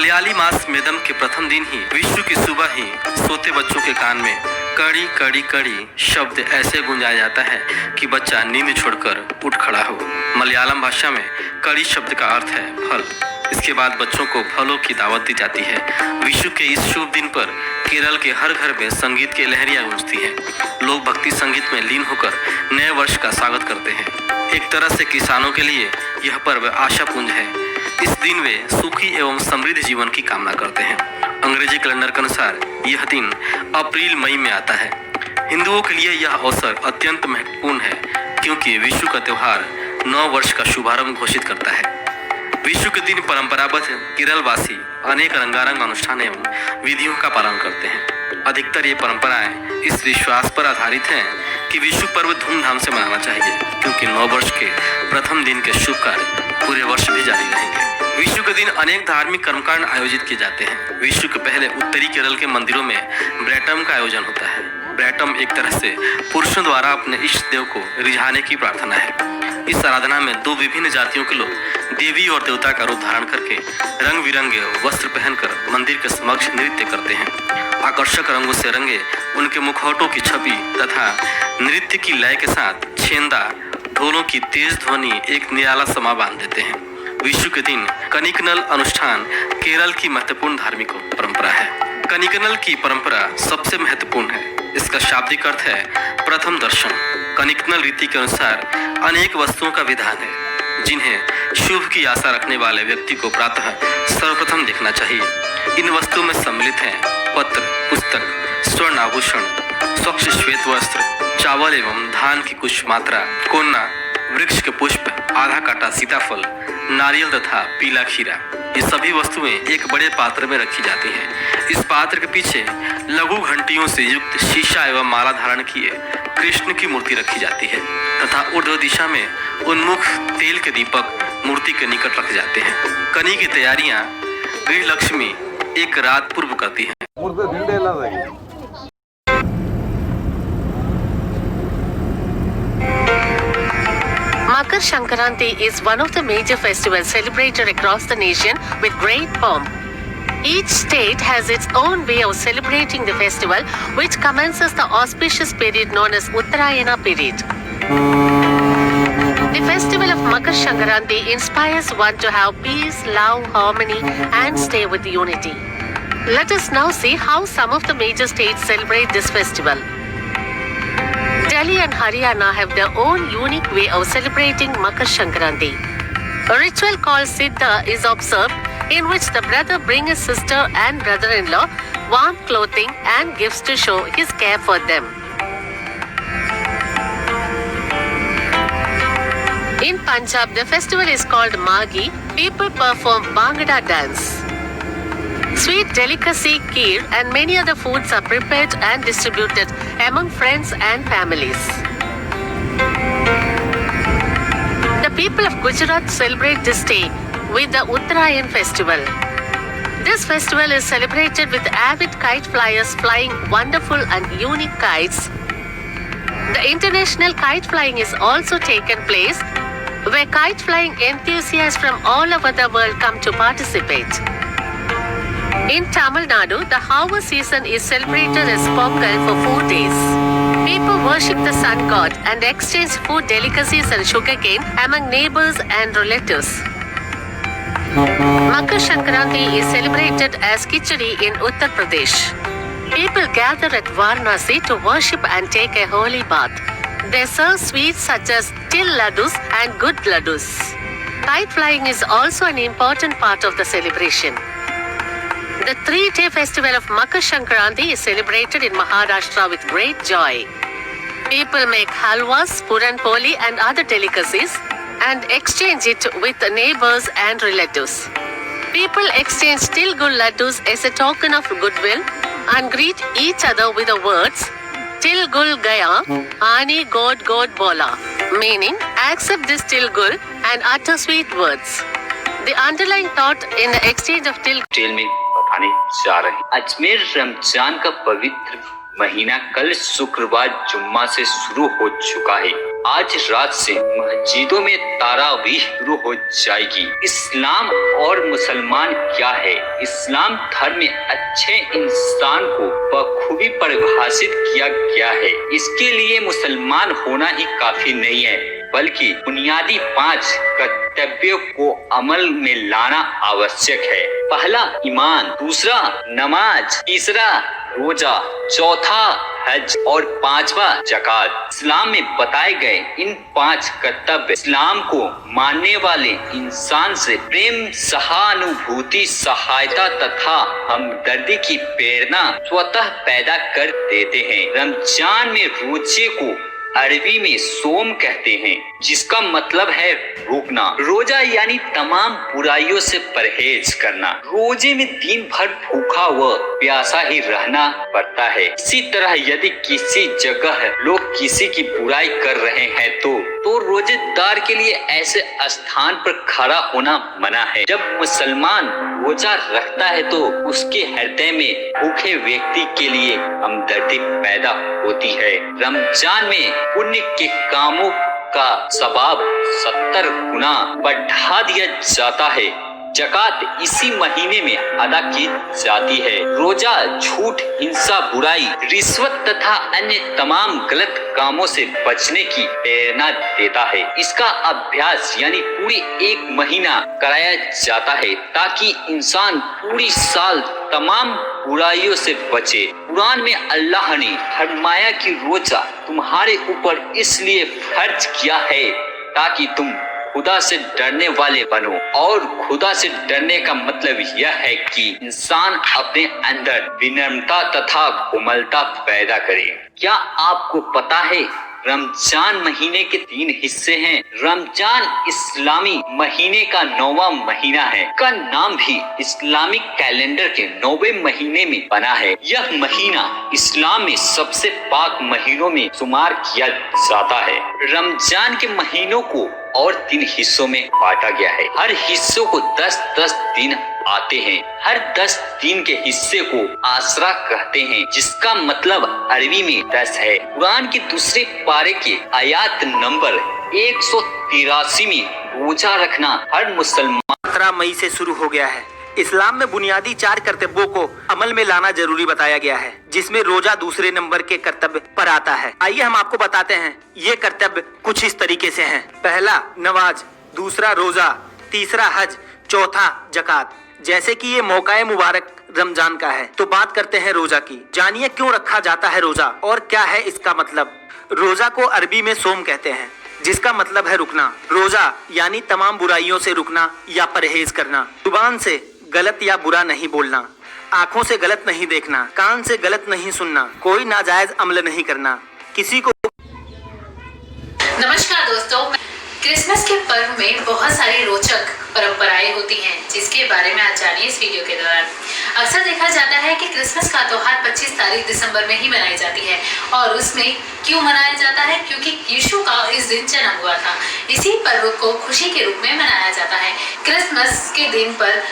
मलयाली मास मेदम के प्रथम दिन ही विशु की सुबह ही सोते बच्चों के कान में कड़ी कड़ी कड़ी शब्द ऐसे गुंजाया जाता है कि बच्चा नींद छोड़कर उठ खड़ा हो। मलयालम भाषा में कड़ी शब्द का अर्थ है फल। इसके बाद बच्चों को फलों की दावत दी जाती है। विशु के इस शुभ दिन पर केरल के हर घर में संगीत की लहरियां गूंजती हैं। लोग भक्ति संगीत में लीन होकर नए वर्ष का स्वागत करते हैं। एक तरह से किसानों के लिए यह पर्व आशापुंज है। इस दिन वे सुखी एवं समृद्ध जीवन की कामना करते हैं। अंग्रेजी कैलेंडर के अनुसार यह दिन अप्रैल मई में आता है। हिंदुओं के लिए यह अवसर अत्यंत महत्वपूर्ण है क्योंकि विशु का त्यौहार नव वर्ष का शुभारंभ घोषित करता है। विशु के दिन परंपरागत केरलवासी अनेक रंगारंग अनुष्ठान एवं विधियों का पालन करते हैं। अधिकतर ये परंपराएं इस विश्वास पर आधारित हैं कि विशु पर्व धूमधाम से मनाना चाहिए क्योंकि नव वर्ष के प्रथम दिन के शुभ कार्य पूरे वर्ष भी जारी रहेंगे। विशु के दिन अनेक धार्मिक कर्मकांड आयोजित किए जाते हैं। विशु के पहले उत्तरी केरल के मंदिरों में ब्रैटम का आयोजन होता है। ब्रैटम एक तरह से पुरुषों द्वारा अपने इष्ट देव को रिझाने की प्रार्थना है। इस आराधना में दो विभिन्न जातियों के लोग देवी और देवता का रूप धारण करके रंग बिरंगे वस्त्र पहनकर मंदिर के समक्ष नृत्य करते हैं। आकर्षक रंगों से रंगे उनके मुखौटों की छवि तथा नृत्य की लय के साथ छेंदा ढोलों की तेज ध्वनि एक निराला समा बांध देते हैं। विशु के दिन कनिकनल अनुष्ठान केरल की महत्वपूर्ण धार्मिक परंपरा है। कनिकनल की परंपरा सबसे महत्वपूर्ण है। इसका शाब्दिक अर्थ है प्रथम दर्शन। कनिकनल रीति के अनुसार अनेक वस्तुओं का विधान है जिन्हें शुभ की आशा रखने वाले व्यक्ति को प्रातः सर्वप्रथम देखना चाहिए। इन वस्तुओं में सम्मिलित हैं पत्र, पुस्तक, स्वर्ण आभूषण, स्वच्छ श्वेत वस्त्र, चावल एवं धान की कुछ मात्रा, कोन्ना, वृक्ष के पुष्प, आधा काटा सीताफल, नारियल तथा पीला खीरा। ये सभी वस्तुएं एक बड़े पात्र में रखी जाती हैं। इस पात्र के पीछे लघु घंटियों से युक्त शीशा एवं माला धारण किए कृष्ण की मूर्ति रखी जाती है तथा ऊर्ध्व दिशा में उन्मुख तेल के दीपक मूर्ति के निकट रखे जाते हैं। कनी की तैयारियां गृह लक्ष्मी एक रात पूर्व करती है। Makar Sankranti is one of the major festivals celebrated across the nation with great pomp. Each state has its own way of celebrating the festival, which commences the auspicious period known as Uttarayana period. The festival of Makar Sankranti inspires one to have peace, love, harmony, and stay with unity. Let us now see how some of the major states celebrate this festival. Delhi and Haryana have their own unique way of celebrating Makar Sankranti. A ritual called Siddha is observed in which the brother brings his sister and brother-in-law warm clothing and gifts to show his care for them. In Punjab, the festival is called Maghi. People perform Bhangra dance. Sweet delicacy, kheer and many other foods are prepared and distributed among friends and families. The people of Gujarat celebrate this day with the Uttarayan festival. This festival is celebrated with avid kite flyers flying wonderful and unique kites. The international kite flying is also taken place where kite flying enthusiasts from all over the world come to participate. In Tamil Nadu, the harvest season is celebrated as Pongal for 4 days. People worship the sun god and exchange food delicacies and sugarcane among neighbors and relatives. Makar Sankranti is celebrated as Khichdi in Uttar Pradesh. People gather at Varanasi to worship and take a holy bath. They serve sweets such as til laddus and good laddus. Kite flying is also an important part of the celebration. The 3-day festival of Makar Sankranti is celebrated in Maharashtra with great joy. People make halwas, puran poli and other delicacies and exchange it with neighbors and relatives. People exchange til gul laddus as a token of goodwill and greet each other with the words Til gul gaya, ani god god bola, meaning accept this til gul and utter sweet words. The underlying thought in the exchange of til jail में पठाने जा रहे हैं। अजमेर रमजान का पवित्र महीना कल शुक्रवार जुम्मा से शुरू हो चुका है। आज रात से मस्जिदों में तरावीह शुरू हो जाएगी। इस्लाम और मुसलमान क्या है? इस्लाम धर्म में अच्छे इंसान को बखूबी परिभाषित किया गया है। इसके लिए मुसलमान होना ही काफी नहीं है, बल्कि बुनियादी 5 कर्तव्यों को अमल में लाना आवश्यक है। पहला ईमान, दूसरा नमाज, तीसरा रोजा, चौथा हज और 5वां ज़कात। इस्लाम में बताए गए इन 5 कर्तव्य इस्लाम को मानने वाले इंसान से प्रेम, सहानुभूति, सहायता तथा हमदर्दी की प्रेरणा स्वतः पैदा कर देते हैं। रमजान में रोजे को अरबी में सोम कहते हैं, जिसका मतलब है रोकना। रोजा यानी तमाम बुराइयों से परहेज करना। रोजे में दिन भर भूखा व प्यासा ही रहना पड़ता है। इसी तरह यदि किसी जगह लोग किसी की बुराई कर रहे हैं तो रोजेदार के लिए ऐसे स्थान पर खड़ा होना मना है। जब मुसलमान रोजा रखता है तो उसके हृदय में भूखे व्यक्ति के लिए हमदर्दी पैदा होती है। रमजान में पुण्य के कामों का सवाब 70 गुना बढ़ा दिया जाता है। ज़कात इसी महीने में अदा की जाती है। रोजा झूठ, हिंसा, बुराई, रिश्वत तथा अन्य तमाम गलत कामों से बचने की प्रेरणा देता है। इसका अभ्यास यानी पूरी 1 महीना कराया जाता है ताकि इंसान पूरी साल तमाम बुराइयों से बचे। कुरान में अल्लाह ने फरमाया कि रोजा तुम्हारे ऊपर इसलिए फर्ज किया है ताकि तुम खुदा से डरने वाले बनो। और खुदा से डरने का मतलब यह है कि इंसान अपने अंदर विनम्रता तथा कोमलता पैदा करे। क्या आपको पता है रमजान महीने के 3 हिस्से हैं। रमजान इस्लामी महीने का 9वां महीना है। का नाम भी इस्लामिक कैलेंडर के 9वें महीने में बना है। यह महीना इस्लाम में सबसे पाक महीनों में शुमार किया जाता है। रमजान के महीनों को और 3 हिस्सों में बांटा गया है। हर हिस्सों को 10-10 दिन आते हैं। हर 10 दिन के हिस्से को आसरा कहते हैं, जिसका मतलब अरबी में 10 है। कुरान के दूसरे पारे के आयत नंबर 183 में रोजा रखना हर मुसलमान 17 मई से शुरू हो गया है। इस्लाम में बुनियादी 4 कर्तव्यों को अमल में लाना जरूरी बताया गया है, जिसमें रोजा दूसरे नंबर के कर्तव्य पर आता है। आइए हम आपको बताते हैं। ये कर्तव्य कुछ इस तरीके से हैं। पहला नमाज, दूसरा रोजा, तीसरा हज, चौथा ज़कात। जैसे कि ये मौका मुबारक रमजान का है, तो बात करते हैं रोजा की। जानिए क्यों रखा जाता है रोजा और क्या है इसका मतलब। रोजा को अरबी में सोम कहते हैं, जिसका मतलब है रुकना। रोजा यानी तमाम बुराइयों से रुकना या परहेज करना। जुबान से गलत या बुरा नहीं बोलना, आंखों से गलत नहीं देखना, कान से गलत नहीं सुनना, कोई नाजायज अमल नहीं करना, किसी को। नमस्कार दोस्तों, क्रिसमस के पर्व में बहुत सारी रोचक परंपराएं होती हैं, जिसके बारे में आज जानिए इस वीडियो के दौरान। अक्सर देखा जाता है कि क्रिसमस का त्योहार 25 तारीख दिसंबर में ही मनाई जाती है। और उसमें क्यों मनाया जाता है? क्योंकि यीशु का इस दिन जन्म हुआ था। इसी पर्व को खुशी के रूप में मनाया जाता है। क्रिसमस के दिन पर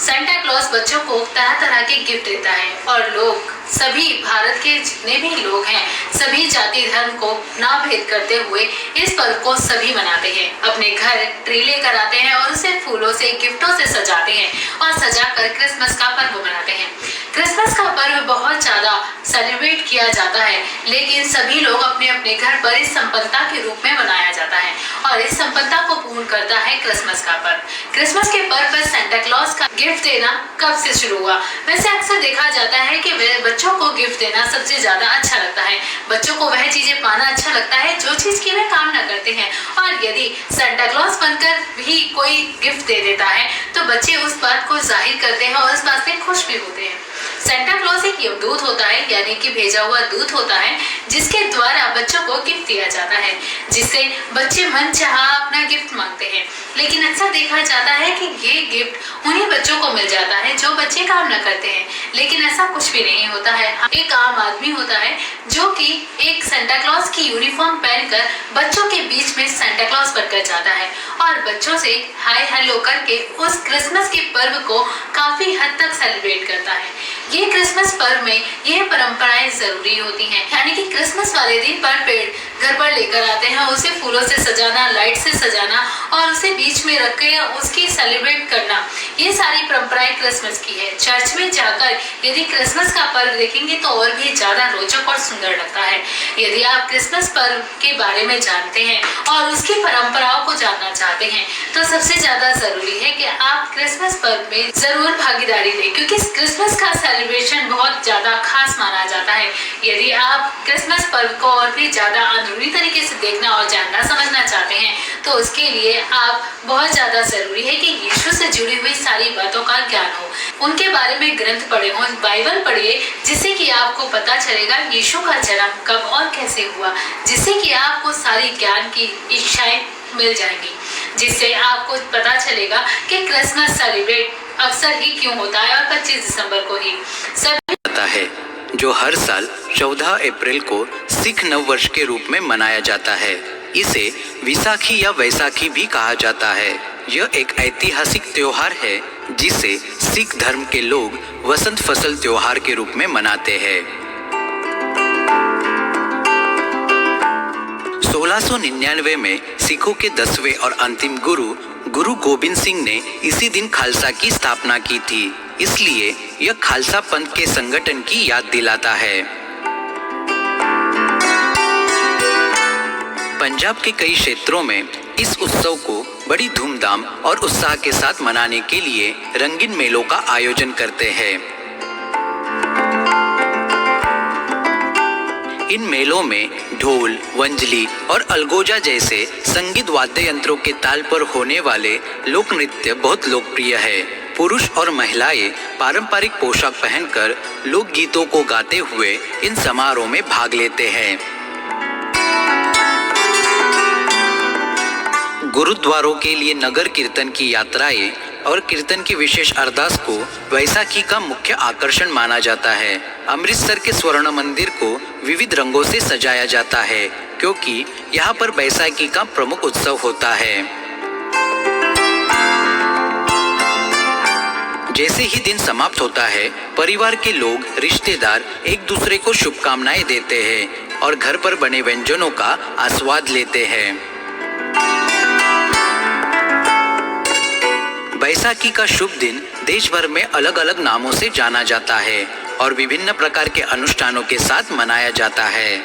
सेंटा क्लॉज बच्चों को तरह तरह के गिफ्ट देता है और लोग, सभी भारत के जितने भी लोग हैं, सभी जाति धर्म को ना भेद करते हुए इस पर्व को सभी मनाते हैं। अपने घर ट्री लेकर आते हैं और उसे फूलों से, गिफ्टों से सजाते हैं और सजाकर क्रिसमस का पर्व मनाते हैं। क्रिसमस का पर्व बहुत ज़्यादा सेलिब्रेट किया जाता है, लेकिन सभी लोग अपने अपने घर पर इस संपन्नता के रूप में मनाया जाता है और इस संपन्नता को पूर्ण करता है क्रिसमस का पर्व। क्रिसमस के पर्व पर सेंटा क्लॉज का गिफ्ट देना कब से शुरू हुआ? वैसे अक्सर देखा जाता है कि बच्चों को गिफ्ट देना सबसे ज्यादा अच्छा लगता है। बच्चों को वह चीजें पाना अच्छा लगता है जो चीज की वे कामना करते हैं। और यदि सेंटा क्लॉज बनकर भी कोई गिफ्ट दे देता है तो बच्चे उस बात को जाहिर करते हैं और उस बात से खुश भी होते हैं। सेंटा क्लॉज एक यमदूत होता है, यानी कि भेजा हुआ दूत होता है, जिसके द्वारा बच्चों को गिफ्ट दिया जाता है, जिससे बच्चे मनचाहा अपना गिफ्ट मांगते हैं। लेकिन अक्सर देखा जाता है कि ये गिफ्ट उन्हीं बच्चों को मिल जाता है जो बच्चे कामना करते हैं, लेकिन ऐसा कुछ भी नहीं होता है। एक आम आदमी होता है जो कि एक सेंटा क्लॉज की यूनिफॉर्म पहनकर बच्चों के बीच में सेंटा क्लॉज बनकर जाता है और बच्चों से हाय हेलो करके उस क्रिसमस के पर्व को काफी हद तक सेलिब्रेट करता है। ये क्रिसमस पर्व में यह परंपराएं जरूरी होती हैं, यानी कि क्रिसमस वाले दिन पर पेड़ घर पर लेकर आते हैं, उसे फूलों से सजाना, लाइट से सजाना और उसे बीच में रख के उसकी सेलिब्रेट करना, ये सारी परंपराएं क्रिसमस की है। चर्च में जाकर यदि क्रिसमस का पर्व देखेंगे तो और भी ज्यादा रोचक और सुंदर लगता है। यदि आप क्रिसमस पर्व के बारे में जानते हैं और उसकी परंपराओं को जानना चाहते हैं तो सबसे ज्यादा जरूरी है कि आप क्रिसमस पर्व में जरूर भागीदारी दें, क्योंकि क्रिसमस का सेलिब्रेशन बहुत ज्यादा खास माना जाता है। यदि आप क्रिसमस पर्व को और भी ज्यादा अंदरूनी तरीके से देखना और जानना समझना चाहते हैं तो उसके लिए आप बहुत ज्यादा जरूरी है कि यीशु से जुड़ी हुई सारी बातों का ज्ञान हो, उनके बारे में ग्रंथ पढ़े हो, बाइबल पढ़िए, जिससे कि आपको पता चलेगा यीशु का जन्म कब और कैसे हुआ, जिससे कि आपको सारी ज्ञान की इच्छाएं मिल जाएंगी, जिससे आपको पता चलेगा कि क्रिसमस सेलिब्रेट अक्सर ही क्यों होता है और 25 दिसंबर को ही सभी जाता है, जो हर साल 14 अप्रैल को सिख नववर्ष के रूप में मनाया जाता है। इसे विसाखी या वैसाखी भी कहा जाता है। यह एक ऐतिहासिक त्योहार है जिसे सिख धर्म के लोग वसंत फसल त्योहार के रूप में मनाते हैं। 1699 में सिखों के 10वें और अंतिम गुरु गोबिंद सिंह ने इसी दिन खालसा की स्थापना की थी, इसलिए यह खालसा पंथ के संगठन की याद दिलाता है। पंजाब के कई क्षेत्रों में इस उत्सव को बड़ी धूमधाम और उत्साह के साथ मनाने के लिए रंगीन मेलों का आयोजन करते हैं। इन मेलों में ढोल, वंजली और अलगोजा जैसे संगीत वाद्य यंत्रों के ताल पर होने वाले लोक नृत्य बहुत लोकप्रिय है। पुरुष और महिलाएं पारंपरिक पोशाक पहनकर लोक गीतों को गाते हुए इन समारोह में भाग लेते हैं। गुरुद्वारों के लिए नगर कीर्तन की यात्राएं और कीर्तन की विशेष अरदास को वैसाखी का मुख्य आकर्षण माना जाता है। अमृतसर के स्वर्ण मंदिर को विविध रंगों से सजाया जाता है, क्योंकि यहाँ पर बैसाखी का प्रमुख उत्सव होता है। जैसे ही दिन समाप्त होता है, परिवार के लोग, रिश्तेदार एक दूसरे को शुभकामनाएं देते हैं और घर पर बने व्यंजनों का आस्वाद लेते हैं। बैसाखी का शुभ दिन देश भर में अलग अलग नामों से जाना जाता है और विभिन्न प्रकार के अनुष्ठानों के साथ मनाया जाता है।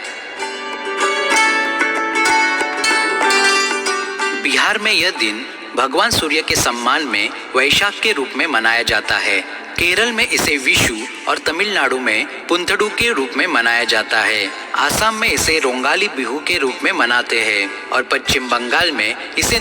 बिहार में यह दिन भगवान सूर्य के सम्मान में वैशाख के रूप में मनाया जाता है। केरल में इसे विशु और तमिलनाडु में पुंथडू के रूप में मनाया जाता है। आसाम में इसे रोंगाली बिहू के रूप में मनाते हैं और पश्चिम बंगाल में इसे